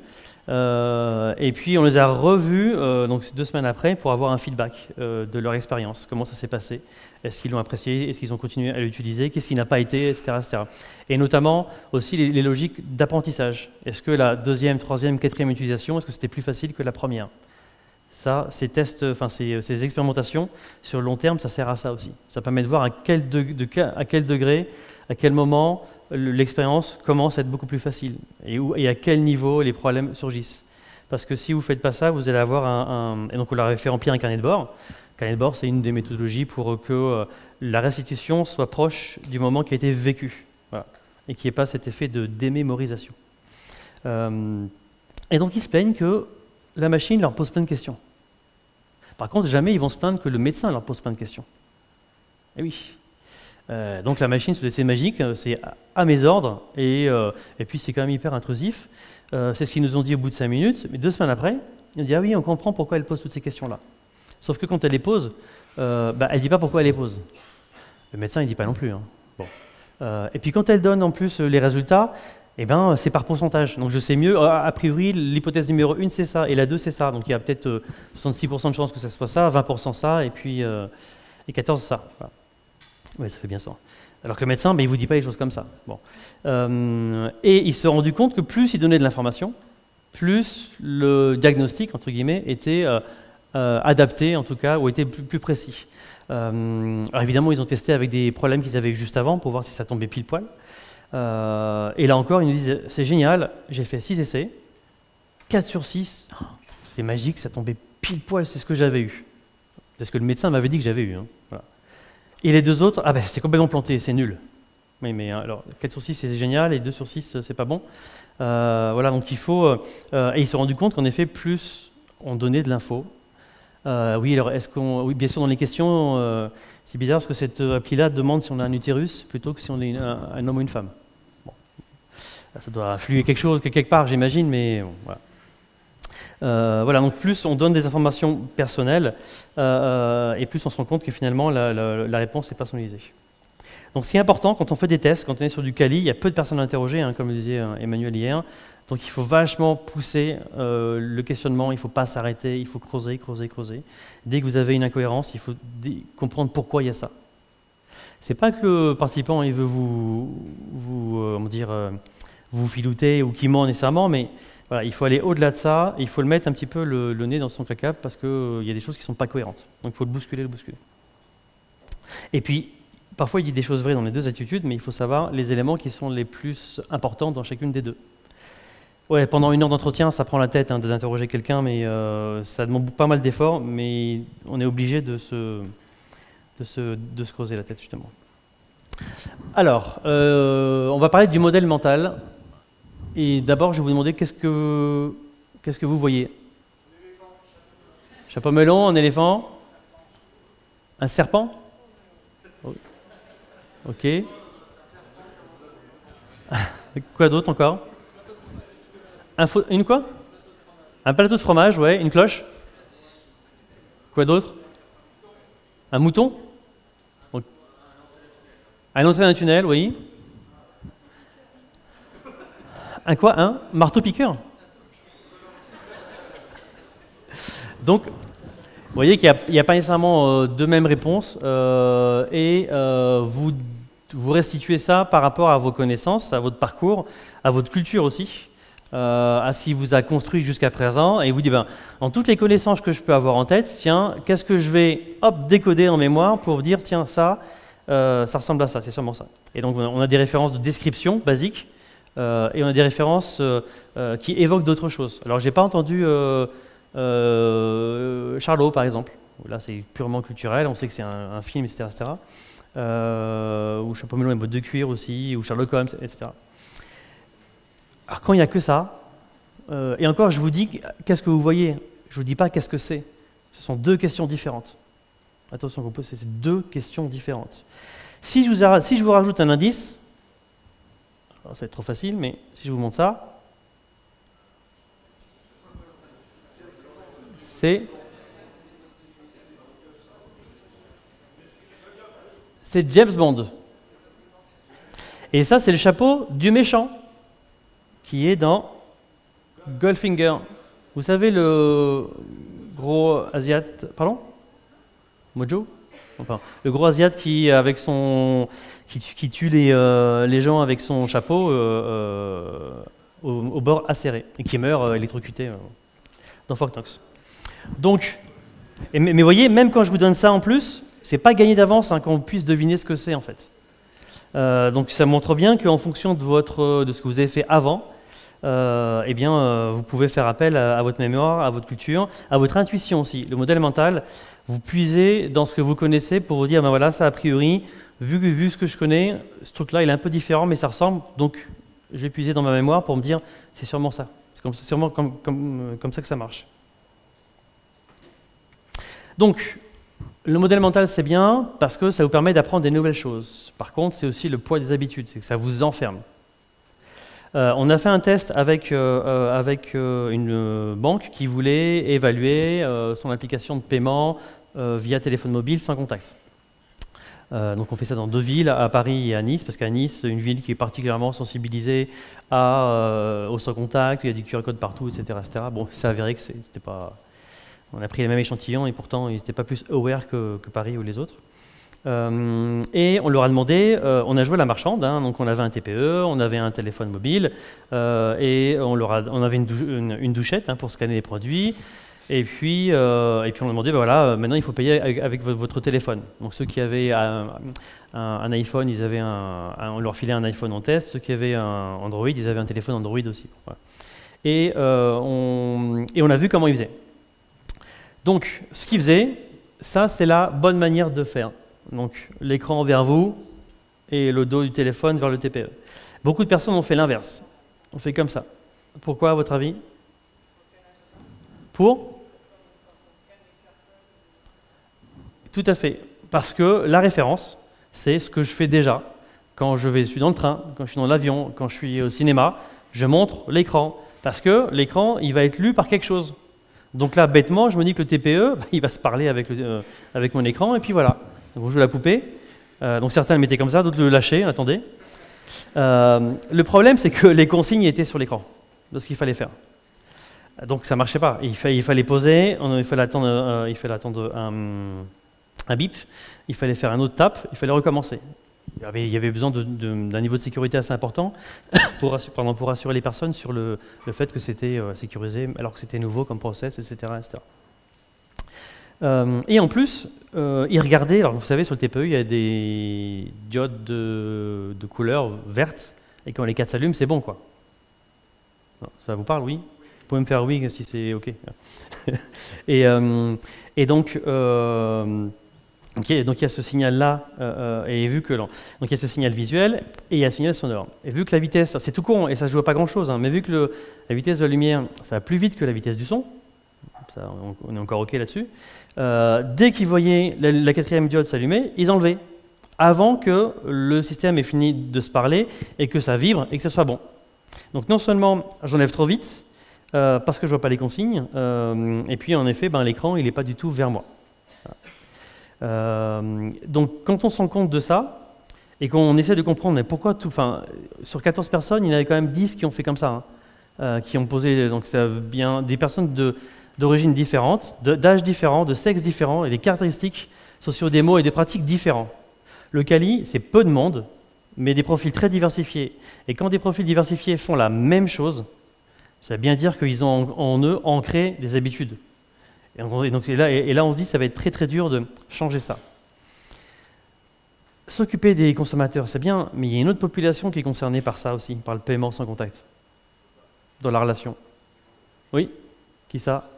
Et puis on les a revus donc 2 semaines après pour avoir un feedback de leur expérience, comment ça s'est passé, est-ce qu'ils l'ont apprécié, est-ce qu'ils ont continué à l'utiliser, qu'est-ce qui n'a pas été, etc., etc. Et notamment aussi les logiques d'apprentissage. Est-ce que la 2e, 3e, 4e utilisation, est-ce que c'était plus facile que la première? Ça, ces tests, enfin ces expérimentations sur le long terme, ça sert à ça aussi. Ça permet de voir à quel degré, à quel moment l'expérience commence à être beaucoup plus facile et à quel niveau les problèmes surgissent. Parce que si vous ne faites pas ça, vous allez avoir et donc on leur avait fait remplir un carnet de bord. Le carnet de bord, c'est une des méthodologies pour que la restitution soit proche du moment qui a été vécu. Voilà. Et qu'il n'y ait pas cet effet de démémorisation. Et donc ils se plaignent que la machine leur pose plein de questions. Par contre, jamais ils vont se plaindre que le médecin leur pose plein de questions. Eh oui. Donc la machine, c'est magique, c'est à mes ordres, et puis c'est quand même hyper intrusif. C'est ce qu'ils nous ont dit au bout de 5 minutes, mais 2 semaines après, ils ont dit « Ah oui, on comprend pourquoi elle pose toutes ces questions-là ». Sauf que quand elle les pose, elle ne dit pas pourquoi elle les pose. Le médecin, il ne dit pas non plus. Hein. Bon. Et puis quand elle donne en plus les résultats, eh ben, c'est par pourcentage. Donc je sais mieux, a priori, l'hypothèse numéro 1, c'est ça, et la 2, c'est ça. Donc il y a peut-être 66% de chances que ça soit ça, 20% ça, et puis et 14% ça. Voilà. Oui, ça fait bien ça. Alors que le médecin, il ne vous dit pas les choses comme ça. Bon. Et il se rendu compte que plus il donnait de l'information, plus le diagnostic, entre guillemets, était adapté, en tout cas, ou était plus précis. Alors évidemment, ils ont testé avec des problèmes qu'ils avaient eu juste avant pour voir si ça tombait pile poil. Et là encore, ils nous disent, c'est génial, j'ai fait 6 essais, 4 sur 6, c'est magique, ça tombait pile poil, c'est ce que j'avais eu. C'est ce que le médecin m'avait dit que j'avais eu. Hein. Voilà. Et les 2 autres, c'est complètement planté, c'est nul. Oui, mais alors 4 sur 6 c'est génial, et 2 sur 6 c'est pas bon. Voilà, donc il faut... et ils se sont rendus compte qu'en effet, plus on donnait de l'info. Oui, alors oui, bien sûr, dans les questions, c'est bizarre parce que cette appli-là demande si on a un utérus plutôt que si on est un homme ou une femme. Bon. Ça doit fluer quelque part, j'imagine, mais bon, voilà. Voilà, donc plus on donne des informations personnelles et plus on se rend compte que finalement la réponse n'est personnalisée. Donc ce qui est important quand on fait des tests, quand on est sur du Kali, il y a peu de personnes à interroger, hein, comme le disait Emmanuel hier, donc il faut vachement pousser le questionnement, il ne faut pas s'arrêter, il faut creuser, creuser, creuser. Dès que vous avez une incohérence, il faut comprendre pourquoi il y a ça. C'est pas que le participant il veut vous filouter ou qu'il ment nécessairement, mais voilà, il faut aller au-delà de ça, et il faut le mettre un petit peu le nez dans son caca parce qu'il y a des choses qui ne sont pas cohérentes. Donc il faut le bousculer, le bousculer. Et puis, parfois il dit des choses vraies dans les deux attitudes, mais il faut savoir les éléments qui sont les plus importants dans chacune des deux. Ouais, pendant 1 heure d'entretien, ça prend la tête d'interroger quelqu'un, mais ça demande pas mal d'efforts, mais on est obligé de se creuser la tête, justement. Alors, on va parler du modèle mental. Et d'abord, je vais vous demander qu'est-ce que vous voyez? Chapeau melon, un éléphant? Un serpent? Ok. Quoi d'autre encore? Une quoi? Un plateau de fromage, ouais. Une cloche? Quoi d'autre? Un mouton? Un entrée d'un tunnel, oui. Un quoi? Un marteau-piqueur? Donc, vous voyez qu'il n'y a pas nécessairement deux mêmes réponses et vous restituez ça par rapport à vos connaissances, à votre parcours, à votre culture aussi, à ce qui vous a construit jusqu'à présent, et vous dites, ben, dans toutes les connaissances que je peux avoir en tête, tiens, qu'est-ce que je vais décoder en mémoire pour dire, tiens, ça ressemble à ça, c'est sûrement ça. Et donc on a des références de description basiques, et on a des références qui évoquent d'autres choses. Alors j'ai pas entendu Charlot par exemple, là c'est purement culturel, on sait que c'est un film, etc. Ou Chapeau melon et bottes de cuir aussi, ou Sherlock Holmes, etc. Alors quand il n'y a que ça, et encore je vous dis qu'est-ce que vous voyez, je ne vous dis pas qu'est-ce que c'est, ce sont deux questions différentes. Attention, vous posez ces deux questions différentes. Si je vous rajoute un indice, alors ça va être trop facile, mais si je vous montre ça, c'est James Bond. Et ça, c'est le chapeau du méchant, qui est dans Goldfinger. Vous savez, le gros asiate... Pardon? Mojo? Enfin, le gros asiate qui tue les gens avec son chapeau au bord acéré, et qui meurt électrocuté dans Fort Knox. Donc, mais vous voyez, même quand je vous donne ça en plus, c'est pas gagné d'avance qu'on puisse deviner ce que c'est en fait. Donc ça montre bien qu'en fonction de ce que vous avez fait avant, eh bien, vous pouvez faire appel à votre mémoire, à votre culture, à votre intuition aussi. Le modèle mental, vous puisez dans ce que vous connaissez pour vous dire, ben voilà, ça a priori, vu ce que je connais, ce truc-là, il est un peu différent, mais ça ressemble, donc je vais puiser dans ma mémoire pour me dire, c'est sûrement ça. C'est sûrement comme ça que ça marche. Donc, le modèle mental, c'est bien parce que ça vous permet d'apprendre des nouvelles choses. Par contre, c'est aussi le poids des habitudes, c'est que ça vous enferme. On a fait un test avec une banque qui voulait évaluer son application de paiement via téléphone mobile sans contact. Donc on fait ça dans 2 villes, à Paris et à Nice, parce qu'à Nice, une ville qui est particulièrement sensibilisée au sans contact, il y a des QR codes partout, etc. Bon, c'est avéré que c'était pas... On a pris les mêmes échantillons et pourtant ils n'étaient pas plus aware que Paris ou les autres. Et on leur a demandé, on a joué à la marchande, donc on avait un TPE, on avait un téléphone mobile et on avait une douchette pour scanner les produits. Et puis on leur a demandé, ben voilà, maintenant il faut payer avec votre téléphone. Donc ceux qui avaient un iPhone, on leur filait un iPhone en test. Ceux qui avaient un Android, ils avaient un téléphone Android aussi. Voilà. Et on a vu comment ils faisaient. Donc, ce qu'ils faisaient, ça c'est la bonne manière de faire. Donc, l'écran vers vous et le dos du téléphone vers le TPE. Beaucoup de personnes ont fait l'inverse. On fait comme ça. Pourquoi, à votre avis? Pour? Tout à fait. Parce que la référence, c'est ce que je fais déjà. Quand je suis dans le train, quand je suis dans l'avion, quand je suis au cinéma, je montre l'écran. Parce que l'écran, il va être lu par quelque chose. Donc là, bêtement, je me dis que le TPE, il va se parler avec mon écran, et puis voilà. Donc on joue la poupée. Donc certains le mettaient comme ça, d'autres le lâchaient, attendez. Le problème, c'est que les consignes étaient sur l'écran de ce qu'il fallait faire. Donc ça ne marchait pas. Il fallait poser, il fallait attendre un bip, il fallait faire un autre tap, il fallait recommencer. Il y avait besoin d'un niveau de sécurité assez important pour rassurer les personnes sur le fait que c'était sécurisé alors que c'était nouveau comme process, etc. Et en plus, il regardait, alors vous savez, sur le TPE, il y a des diodes de couleur verte, et quand les 4 s'allument, c'est bon, quoi. Non, ça vous parle, oui? Vous pouvez me faire oui si c'est OK. et donc, donc il y a ce signal-là, et vu que donc il y a ce signal visuel et il y a le signal sonore. Et vu que la vitesse, c'est tout con et ça ne se joue à pas grand-chose, hein, mais vu que la vitesse de la lumière, ça va plus vite que la vitesse du son, ça, on est encore OK là-dessus, dès qu'ils voyaient la 4e diode s'allumer, ils enlevaient, avant que le système ait fini de se parler et que ça vibre et que ça soit bon. Donc non seulement j'enlève trop vite, parce que je ne vois pas les consignes, et puis en effet, l'écran il n'est pas du tout vers moi. Donc quand on se rend compte de ça, et qu'on essaie de comprendre mais pourquoi tout, sur 14 personnes, il y en avait quand même 10 qui ont fait comme ça, hein, qui ont posé, donc ça bien des personnes d'origine différente, d'âge différent, de sexe différent, et des caractéristiques socio-démo et des pratiques différents. Le Kali, c'est peu de monde, mais des profils très diversifiés. Et quand des profils diversifiés font la même chose, ça veut bien dire qu'ils ont en eux ancré des habitudes. Et là, on se dit que ça va être très très dur de changer ça. S'occuper des consommateurs, c'est bien, mais il y a une autre population qui est concernée par ça aussi, par le paiement sans contact, dans la relation. Oui? Qui ça?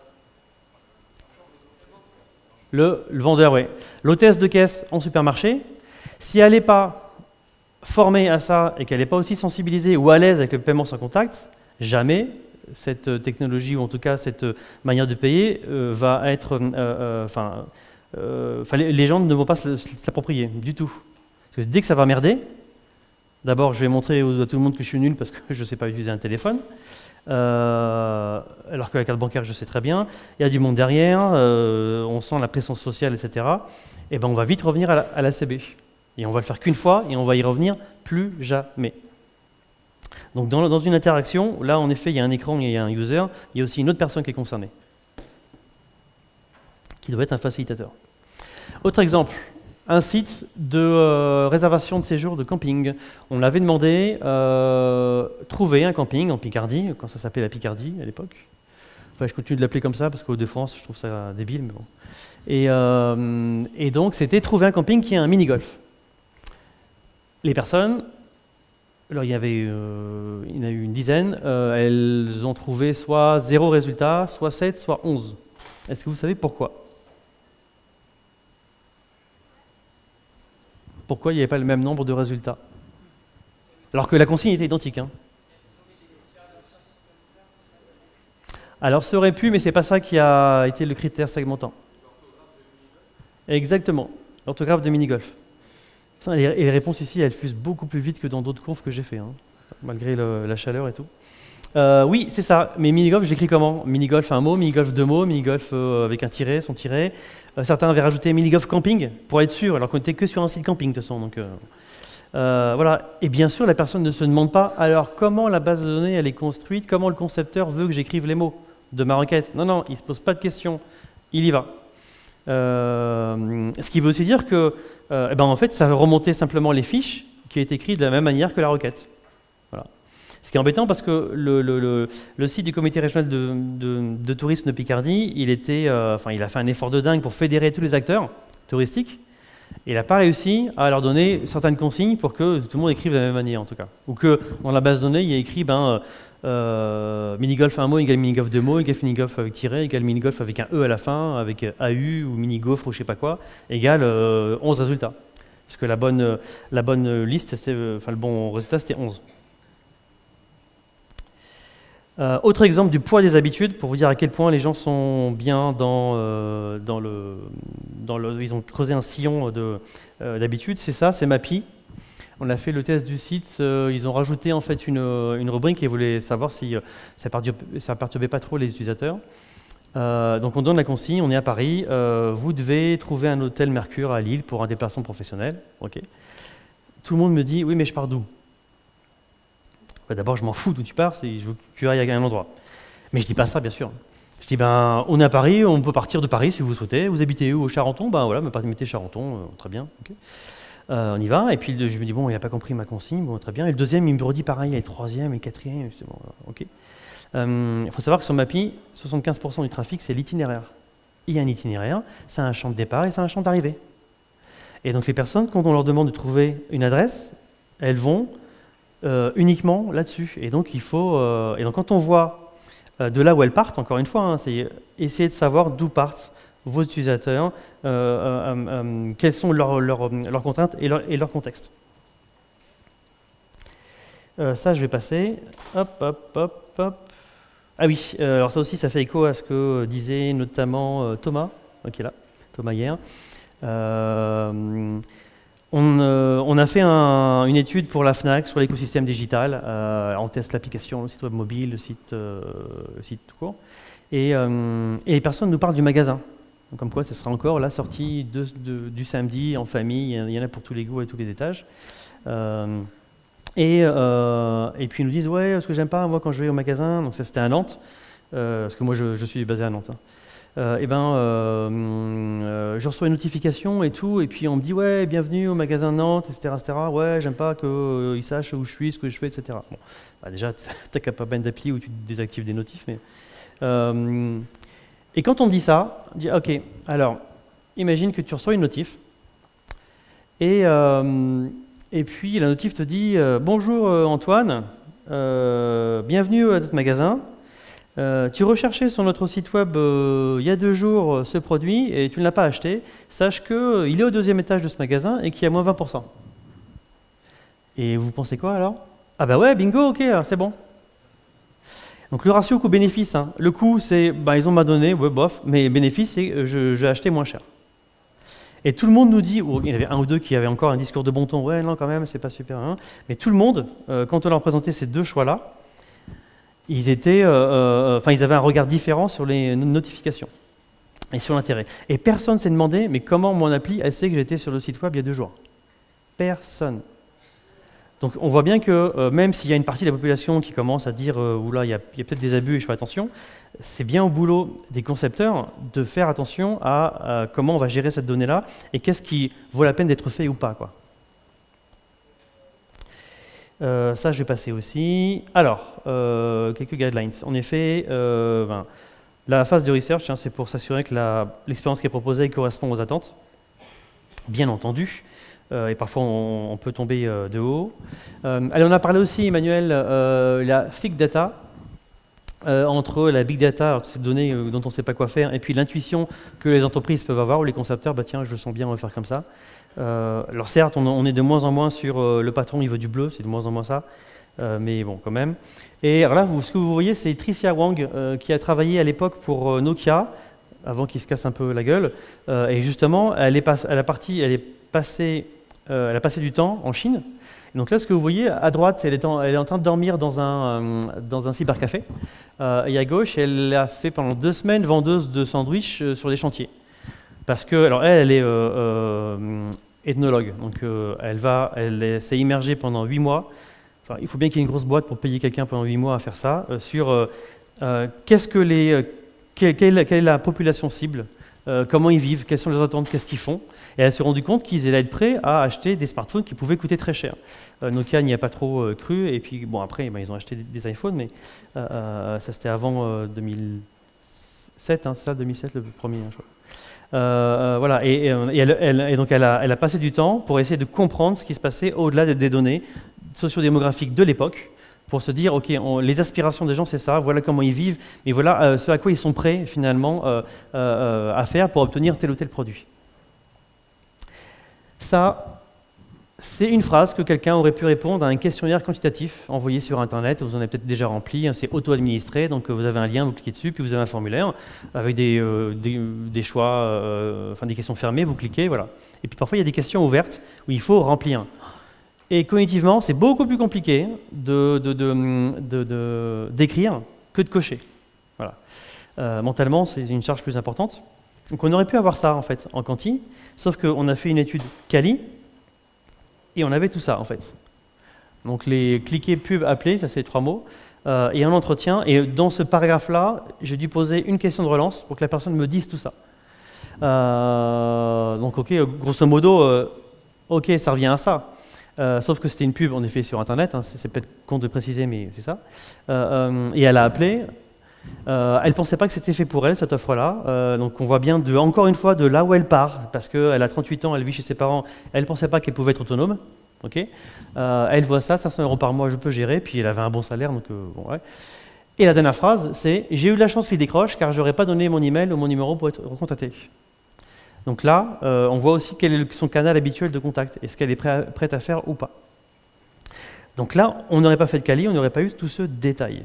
Le vendeur, oui. L'hôtesse de caisse en supermarché, si elle n'est pas formée à ça et qu'elle n'est pas aussi sensibilisée ou à l'aise avec le paiement sans contact, jamais cette technologie, ou en tout cas cette manière de payer, va être... les gens ne vont pas se l'approprier du tout. Parce que dès que ça va merder, d'abord je vais montrer à tout le monde que je suis nul parce que je ne sais pas utiliser un téléphone, alors que la carte bancaire je sais très bien, il y a du monde derrière, on sent la pression sociale, etc. Et ben on va vite revenir à la CB. Et on va le faire qu'une fois et on va y revenir plus jamais. Donc dans une interaction, là en effet il y a un écran et il y a un user, il y a aussi une autre personne qui est concernée, qui doit être un facilitateur. Autre exemple, un site de réservation de séjour de camping. On l'avait demandé, trouver un camping en Picardie, quand ça s'appelait la Picardie à l'époque. Enfin, je continue de l'appeler comme ça parce qu'au de France, je trouve ça débile, mais bon. Et donc c'était trouver un camping qui a un mini-golf. Les personnes, alors il y en a eu une dizaine, elles ont trouvé soit 0 résultat, soit 7, soit 11. Est-ce que vous savez pourquoi? Pourquoi il n'y avait pas le même nombre de résultats? Alors que la consigne était identique. Hein. Alors ça aurait pu, mais ce n'est pas ça qui a été le critère segmentant. Exactement, l'orthographe de mini-golf. Et les réponses ici, elles fusent beaucoup plus vite que dans d'autres confs que j'ai fait, hein, malgré la chaleur et tout. Oui, c'est ça, mais mini-golf, j'écris comment? Mini-golf un mot, mini-golf deux mots, mini-golf avec un tiret, son tiret. Certains avaient rajouté mini-golf camping, pour être sûr, alors qu'on n'était que sur un site camping de toute façon. Donc, voilà. Et bien sûr, la personne ne se demande pas, alors comment la base de données elle est construite, comment le concepteur veut que j'écrive les mots de ma requête. Non, non, il ne se pose pas de questions, il y va. Ce qui veut aussi dire que, en fait, ça va remonter simplement les fiches qui ont été écrites de la même manière que la requête. Voilà. Ce qui est embêtant parce que le site du comité régional de tourisme de Picardie, il a fait un effort de dingue pour fédérer tous les acteurs touristiques. Et il n'a pas réussi à leur donner certaines consignes pour que tout le monde écrive de la même manière, en tout cas. Ou que dans la base de données, il y a écrit mini-golf un mot égale mini-golf deux mots, égale mini-golf avec tiret, égale mini-golf avec un E à la fin, avec AU ou mini-gaufre ou je ne sais pas quoi, égale 11 résultats. Parce que la bonne liste, le bon résultat, c'était 11. Autre exemple du poids des habitudes, pour vous dire à quel point les gens sont bien ils ont creusé un sillon d'habitudes, c'est ça, c'est Mappy. On a fait le test du site, ils ont rajouté en fait une rubrique et voulaient savoir si ça perturbait pas trop les utilisateurs. Donc on donne la consigne, on est à Paris, vous devez trouver un hôtel Mercure à Lille pour un déplacement professionnel. Okay. Tout le monde me dit, oui mais je pars d'où? D'abord, je m'en fous d'où tu pars, je veux que tu ailles à un endroit. Mais je dis pas ça, bien sûr. Je dis, on est à Paris, on peut partir de Paris si vous souhaitez. Vous habitez où? Au Charenton? Voilà, mettez Charenton, très bien. Okay. On y va. Et puis, je me dis, bon, il n'a pas compris ma consigne, bon, très bien. Et le deuxième, il me redit pareil, et le troisième, et le quatrième, c'est bon, ok. Il faut savoir que sur Mappy, 75% du trafic, c'est l'itinéraire. il y a un itinéraire, ça a un champ de départ et ça a un champ d'arrivée. Et donc les personnes, quand on leur demande de trouver une adresse, elles vont uniquement là-dessus. Et donc et donc quand on voit de là où elles partent, encore une fois, hein, c'est essayer de savoir d'où partent vos utilisateurs, quelles sont leurs contraintes et leur contexte. Ça, je vais passer. Hop, hop, hop, hop. Ah oui, alors ça aussi, ça fait écho à ce que disait notamment Thomas, qui est là, Thomas hier. On a fait une étude pour la FNAC sur l'écosystème digital. On teste l'application, le site web mobile, le site tout court. Et les personnes nous parlent du magasin. Donc, comme quoi, ce sera encore la sortie du samedi en famille. Il y en a pour tous les goûts et tous les étages. Et puis ils nous disent, ouais, ce que j'aime pas, moi, quand je vais au magasin, donc ça c'était à Nantes, parce que moi je suis basé à Nantes. Hein. Je reçois une notification et tout, et puis on me dit, ouais, bienvenue au magasin de Nantes, etc., etc. Ouais, j'aime pas qu'ils sachent où je suis, ce que je fais, etc. Bon, bah déjà, t'as qu'à pas mettre d'appli où tu désactives des notifs, mais... et quand on me dit ça, on dit, ok, alors, imagine que tu reçois une notif, et puis la notif te dit, bonjour Antoine, bienvenue à notre magasin. Tu recherchais sur notre site web il y a 2 jours ce produit et tu ne l'as pas acheté. Sache qu'il est au 2e étage de ce magasin et qu'il y a moins 20%. Et vous pensez quoi alors? Ah bah ouais, bingo, ok, c'est bon. Donc le ratio coût-bénéfice, hein. Le coût c'est, bah, ils ont m'a donné, ouais, bof, mais bénéfice c'est je vais acheter moins cher. Et tout le monde nous dit, il y avait un ou deux qui avaient encore un discours de bon ton, ouais non quand même, c'est pas super, hein. Mais tout le monde, quand on leur présentait ces 2 choix-là, ils avaient un regard différent sur les notifications et sur l'intérêt. Et personne ne s'est demandé, mais comment mon appli, elle sait que j'étais sur le site web il y a 2 jours? Personne. Donc on voit bien que même s'il y a une partie de la population qui commence à dire oula, il y a peut-être des abus et je fais attention, c'est bien au boulot des concepteurs de faire attention à comment on va gérer cette donnée-là et qu'est-ce qui vaut la peine d'être fait ou pas, quoi. Ça, je vais passer aussi. Alors, quelques guidelines. En effet, la phase de research, hein, c'est pour s'assurer que l'expérience qui est proposée correspond aux attentes, bien entendu. Et parfois, on peut tomber de haut. Allez, on a parlé aussi, Emmanuel, la Big Data, entre la Big Data, ces données dont on ne sait pas quoi faire, et puis l'intuition que les entreprises peuvent avoir, ou les concepteurs, bah tiens, je le sens bien, on va faire comme ça. Alors certes, on est de moins en moins sur le patron, il veut du bleu, c'est de moins en moins ça, mais bon, quand même. Et alors là, ce que vous voyez, c'est Tricia Wang qui a travaillé à l'époque pour Nokia, avant qu'il se casse un peu la gueule, et justement, elle a passé du temps en Chine. Et donc là, ce que vous voyez, à droite, elle est en train de dormir dans un cybercafé, et à gauche, elle a fait pendant 2 semaines vendeuse de sandwichs sur des chantiers. Parce que, alors elle est ethnologue, donc elle s'est immergée pendant 8 mois. Enfin, il faut bien qu'il y ait une grosse boîte pour payer quelqu'un pendant 8 mois à faire ça, sur quelle est la population cible, comment ils vivent, quelles sont leurs attentes, qu'est-ce qu'ils font. Et elle s'est rendue compte qu'ils allaient être prêts à acheter des smartphones qui pouvaient coûter très cher. Nokia n'y a pas trop cru, et puis bon, après, ils ont acheté des iPhones, mais ça c'était avant 2007, hein, c'est ça, 2007 le premier, je crois. Voilà, et donc elle a passé du temps pour essayer de comprendre ce qui se passait au-delà des données sociodémographiques de l'époque, pour se dire, ok, les aspirations des gens c'est ça, voilà comment ils vivent, et voilà ce à quoi ils sont prêts finalement à faire pour obtenir tel ou tel produit. Ça, c'est une phrase que quelqu'un aurait pu répondre à un questionnaire quantitatif envoyé sur Internet, vous en avez peut-être déjà rempli, hein, c'est auto-administré, donc vous avez un lien, vous cliquez dessus, puis vous avez un formulaire avec des choix, enfin des questions fermées, vous cliquez, voilà. Et puis parfois il y a des questions ouvertes où il faut remplir. Et cognitivement, c'est beaucoup plus compliqué d'écrire que de cocher. Voilà. Mentalement, c'est une charge plus importante. Donc on aurait pu avoir ça en fait en quanti, sauf qu'on a fait une étude quali, et on avait tout ça, en fait. Donc, les cliquer, pub, appeler, ça c'est 3 mots, et un entretien. Et dans ce paragraphe-là, j'ai dû poser une question de relance pour que la personne me dise tout ça. Donc, ok, grosso modo, ok, ça revient à ça. Sauf que c'était une pub, en effet, sur Internet. Hein, c'est peut-être con de préciser, mais c'est ça. Et elle a appelé. Elle ne pensait pas que c'était fait pour elle, cette offre-là. Donc on voit bien, encore une fois, de là où elle part, parce qu'elle a 38 ans, elle vit chez ses parents, elle ne pensait pas qu'elle pouvait être autonome. Okay, elle voit ça, 500 € par mois, je peux gérer, puis elle avait un bon salaire. Donc, bon, ouais. Et la dernière phrase, c'est « J'ai eu de la chance qu'il décroche, car je n'aurais pas donné mon email ou mon numéro pour être recontacté. » Donc là, on voit aussi quel est son canal habituel de contact, est-ce qu'elle est prête à faire ou pas. Donc là, on n'aurait pas fait de quali, on n'aurait pas eu tout ce détail.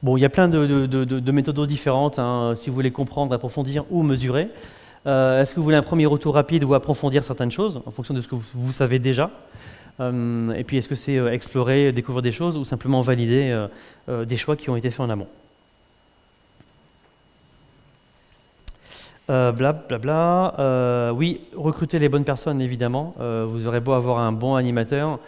Bon, il y a plein de méthodes différentes, hein, si vous voulez comprendre, approfondir ou mesurer. Est-ce que vous voulez un premier retour rapide ou approfondir certaines choses, en fonction de ce que vous savez déjà? Et puis, est-ce que c'est explorer, découvrir des choses, ou simplement valider des choix qui ont été faits en amont? Blablabla. Oui, recruter les bonnes personnes, évidemment. Vous aurez beau avoir un bon animateur.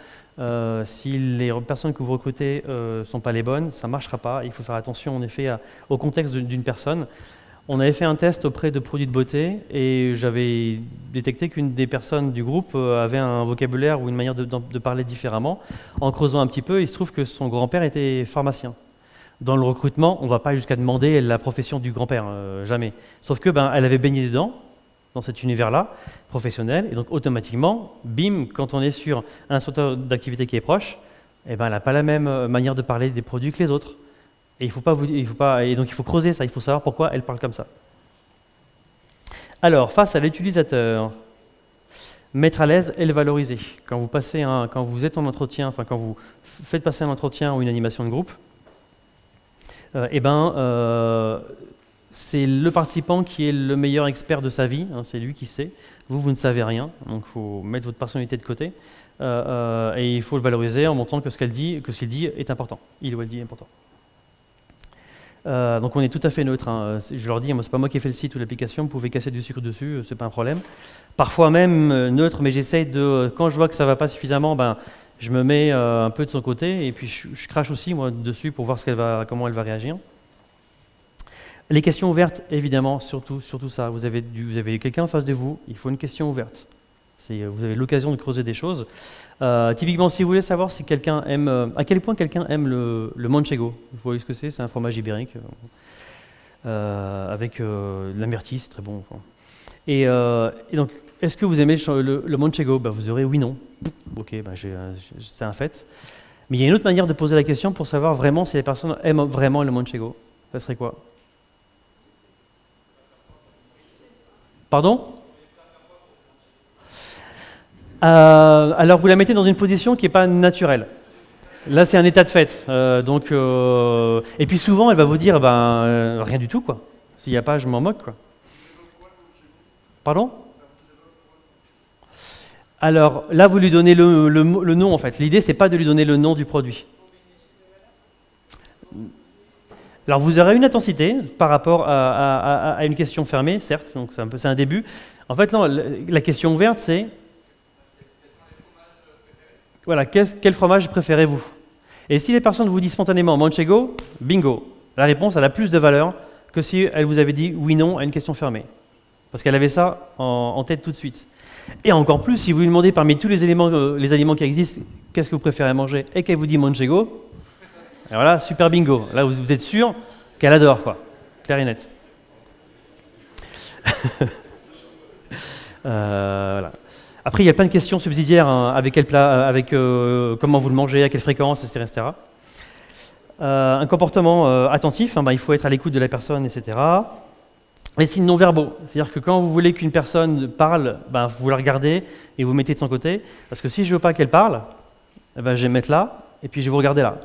Si les personnes que vous recrutez ne sont pas les bonnes, ça ne marchera pas. Il faut faire attention, en effet, au contexte d'une personne. On avait fait un test auprès de produits de beauté et j'avais détecté qu'une des personnes du groupe avait un vocabulaire ou une manière de parler différemment. En creusant un petit peu, il se trouve que son grand-père était pharmacien. Dans le recrutement, on ne va pas jusqu'à demander la profession du grand-père, jamais. Sauf que elle avait baigné dedans, dans cet univers-là, professionnel, et donc automatiquement, bim, quand on est sur un secteur d'activité qui est proche, elle n'a pas la même manière de parler des produits que les autres. Et donc il faut creuser ça, il faut savoir pourquoi elle parle comme ça. Alors, face à l'utilisateur, mettre à l'aise et le valoriser. Quand vous êtes en entretien, enfin quand vous faites passer un entretien ou une animation de groupe, c'est le participant qui est le meilleur expert de sa vie, hein, c'est lui qui sait. Vous ne savez rien, donc il faut mettre votre personnalité de côté et il faut le valoriser en montrant que ce qu'il dit est important. Il ou elle dit est important. Donc on est tout à fait neutre, hein. Je leur dis, moi c'est pas moi qui ai fait le site ou l'application, vous pouvez casser du sucre dessus, c'est pas un problème. Parfois même neutre, mais j'essaye de, quand je vois que ça va pas suffisamment, je me mets un peu de son côté et puis je crache aussi moi dessus pour voir comment elle va réagir. Les questions ouvertes, évidemment, surtout ça. Vous avez quelqu'un en face de vous, il faut une question ouverte. Vous avez l'occasion de creuser des choses. Typiquement, si vous voulez savoir si quelqu'un aime, à quel point quelqu'un aime le manchego, vous voyez ce que c'est un fromage ibérique avec la myrtille, c'est très bon. Et donc, est-ce que vous aimez le manchego? Vous aurez oui, non. Ok, c'est un fait. Mais il y a une autre manière de poser la question pour savoir vraiment si les personnes aiment vraiment le manchego. Ça serait quoi? Pardon? Alors vous la mettez dans une position qui n'est pas naturelle. Là c'est un état de fait. Et puis souvent elle va vous dire rien du tout quoi. S'il n'y a pas, je m'en moque quoi. Pardon? Alors là vous lui donnez le nom en fait. L'idée c'est pas de lui donner le nom du produit. Alors vous aurez une intensité par rapport à une question fermée, certes, donc c'est un début. En fait, non, la question ouverte, c'est voilà, quel fromage préférez-vous? Et si les personnes vous disent spontanément manchego, bingo, la réponse elle a plus de valeur que si elle vous avait dit oui, non à une question fermée. Parce qu'elle avait ça en tête tout de suite. Et encore plus, si vous lui demandez parmi tous les aliments qui existent, qu'est-ce que vous préférez manger, et qu'elle vous dit manchego, et voilà, super bingo. Là, vous êtes sûr qu'elle adore, quoi. Clair et net. Voilà. Après, il y a plein de questions subsidiaires, hein, avec quel plat, comment vous le mangez, à quelle fréquence, etc. Un comportement attentif, hein, il faut être à l'écoute de la personne, etc. Les signes non-verbaux, c'est-à-dire que quand vous voulez qu'une personne parle, vous la regardez et vous mettez de son côté, parce que si je ne veux pas qu'elle parle, je vais me mettre là, et puis je vais vous regarder là.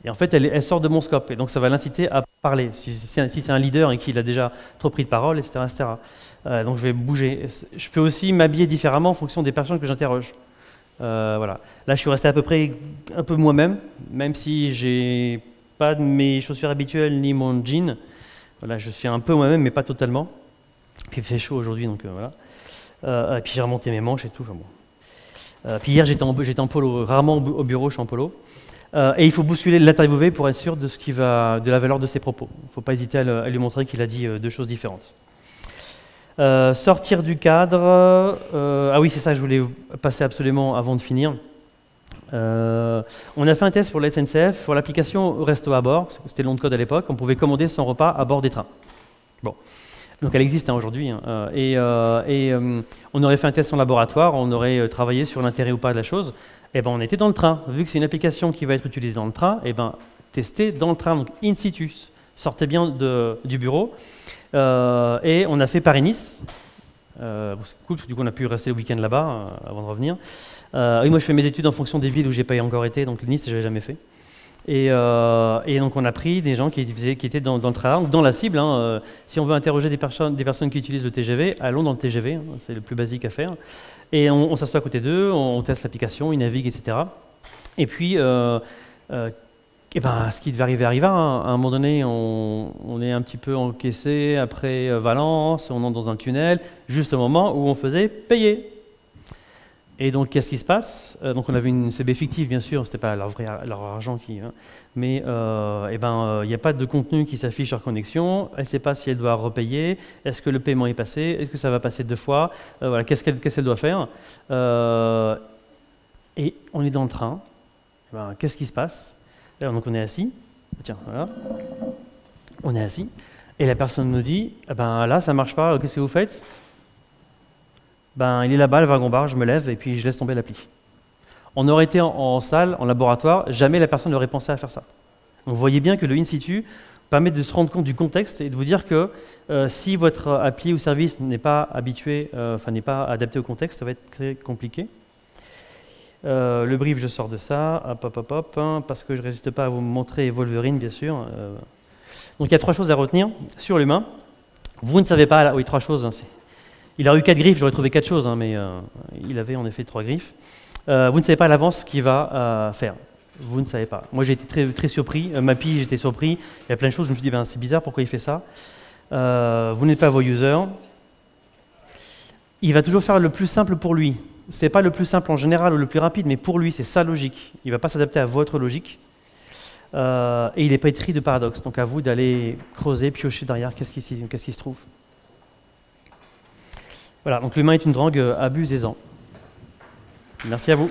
Et en fait, elle sort de mon scope, et donc ça va l'inciter à parler, si c'est un leader et qu'il a déjà trop pris de parole, etc. Donc je vais bouger. Je peux aussi m'habiller différemment en fonction des personnes que j'interroge. Voilà. Là, je suis resté à peu près un peu moi-même, même si j'ai pas mes chaussures habituelles ni mon jean. Voilà, je suis un peu moi-même, mais pas totalement. Puis il fait chaud aujourd'hui, donc voilà. Et puis j'ai remonté mes manches et tout. Enfin, bon. Puis hier, j'étais en polo. Rarement au bureau, je suis en polo. Et il faut bousculer l'interviewé pour être sûr de la valeur de ses propos. Il ne faut pas hésiter à lui montrer qu'il a dit deux choses différentes. Sortir du cadre. Ah oui, c'est ça que je voulais passer absolument avant de finir. On a fait un test pour la SNCF, pour l'application Resto à bord, parce que c'était le nom de code à l'époque, on pouvait commander son repas à bord des trains. Bon. Donc elle existe aujourd'hui. On aurait fait un test en laboratoire, on aurait travaillé sur l'intérêt ou pas de la chose. Et ben on était dans le train. Vu que c'est une application qui va être utilisée dans le train, et ben tester dans le train, donc in situ. Sortez bien du bureau. Et on a fait Paris-Nice. C'est cool, du coup on a pu rester le week-end là-bas avant de revenir. Oui, moi je fais mes études en fonction des villes où j'ai pas encore été, donc Nice je n'avais jamais fait. Et donc on a pris des gens qui étaient dans le train, dans la cible. Si on veut interroger des personnes qui utilisent le TGV, allons dans le TGV, hein, c'est le plus basique à faire. Et on s'assoit à côté d'eux, on teste l'application, ils naviguent, etc. Et puis, ce qui devait arriver arriva. Hein. À un moment donné, on est un petit peu encaissé après Valence, on entre dans un tunnel, juste au moment où on faisait payer. Et donc, qu'est-ce qui se passe? Donc, on avait une CB fictive, bien sûr, c'était pas leur argent qui... Hein, mais il n'y a pas de contenu qui s'affiche sur connexion, elle ne sait pas si elle doit repayer, est-ce que le paiement est passé, est-ce que ça va passer 2 fois, voilà, qu'est-ce qu'elle doit faire? Et on est dans le train, qu'est-ce qui se passe? Alors, donc, on est assis, tiens, voilà, on est assis, et la personne nous dit, là, ça ne marche pas, qu'est-ce que vous faites? Il est là-bas, le wagon-bar, je me lève et puis je laisse tomber l'appli. On aurait été en salle, en laboratoire, jamais la personne n'aurait pensé à faire ça. Donc vous voyez bien que le in situ permet de se rendre compte du contexte et de vous dire que si votre appli ou service n'est pas habitué, n'est pas adapté au contexte, ça va être très compliqué. Le brief, je sors de ça, parce que je ne résiste pas à vous montrer Wolverine, bien sûr. Donc il y a 3 choses à retenir sur l'humain. Vous ne savez pas, oui, 3 choses, hein, il aurait eu 4 griffes, j'aurais trouvé 4 choses, hein, mais il avait en effet 3 griffes. Vous ne savez pas à l'avance ce qu'il va faire. Vous ne savez pas. Moi, j'ai été très, très surpris. Mappy, j'étais surpris. Il y a plein de choses. Je me suis dit, c'est bizarre, pourquoi il fait ça? Vous n'êtes pas vos users. Il va toujours faire le plus simple pour lui. Ce n'est pas le plus simple en général ou le plus rapide, mais pour lui, c'est sa logique. Il ne va pas s'adapter à votre logique. Et il est pétri de paradoxes. Donc, à vous d'aller creuser, piocher derrière, qu'est-ce qui se trouve. Voilà, donc l'humain est une drogue, abusez-en. Merci à vous.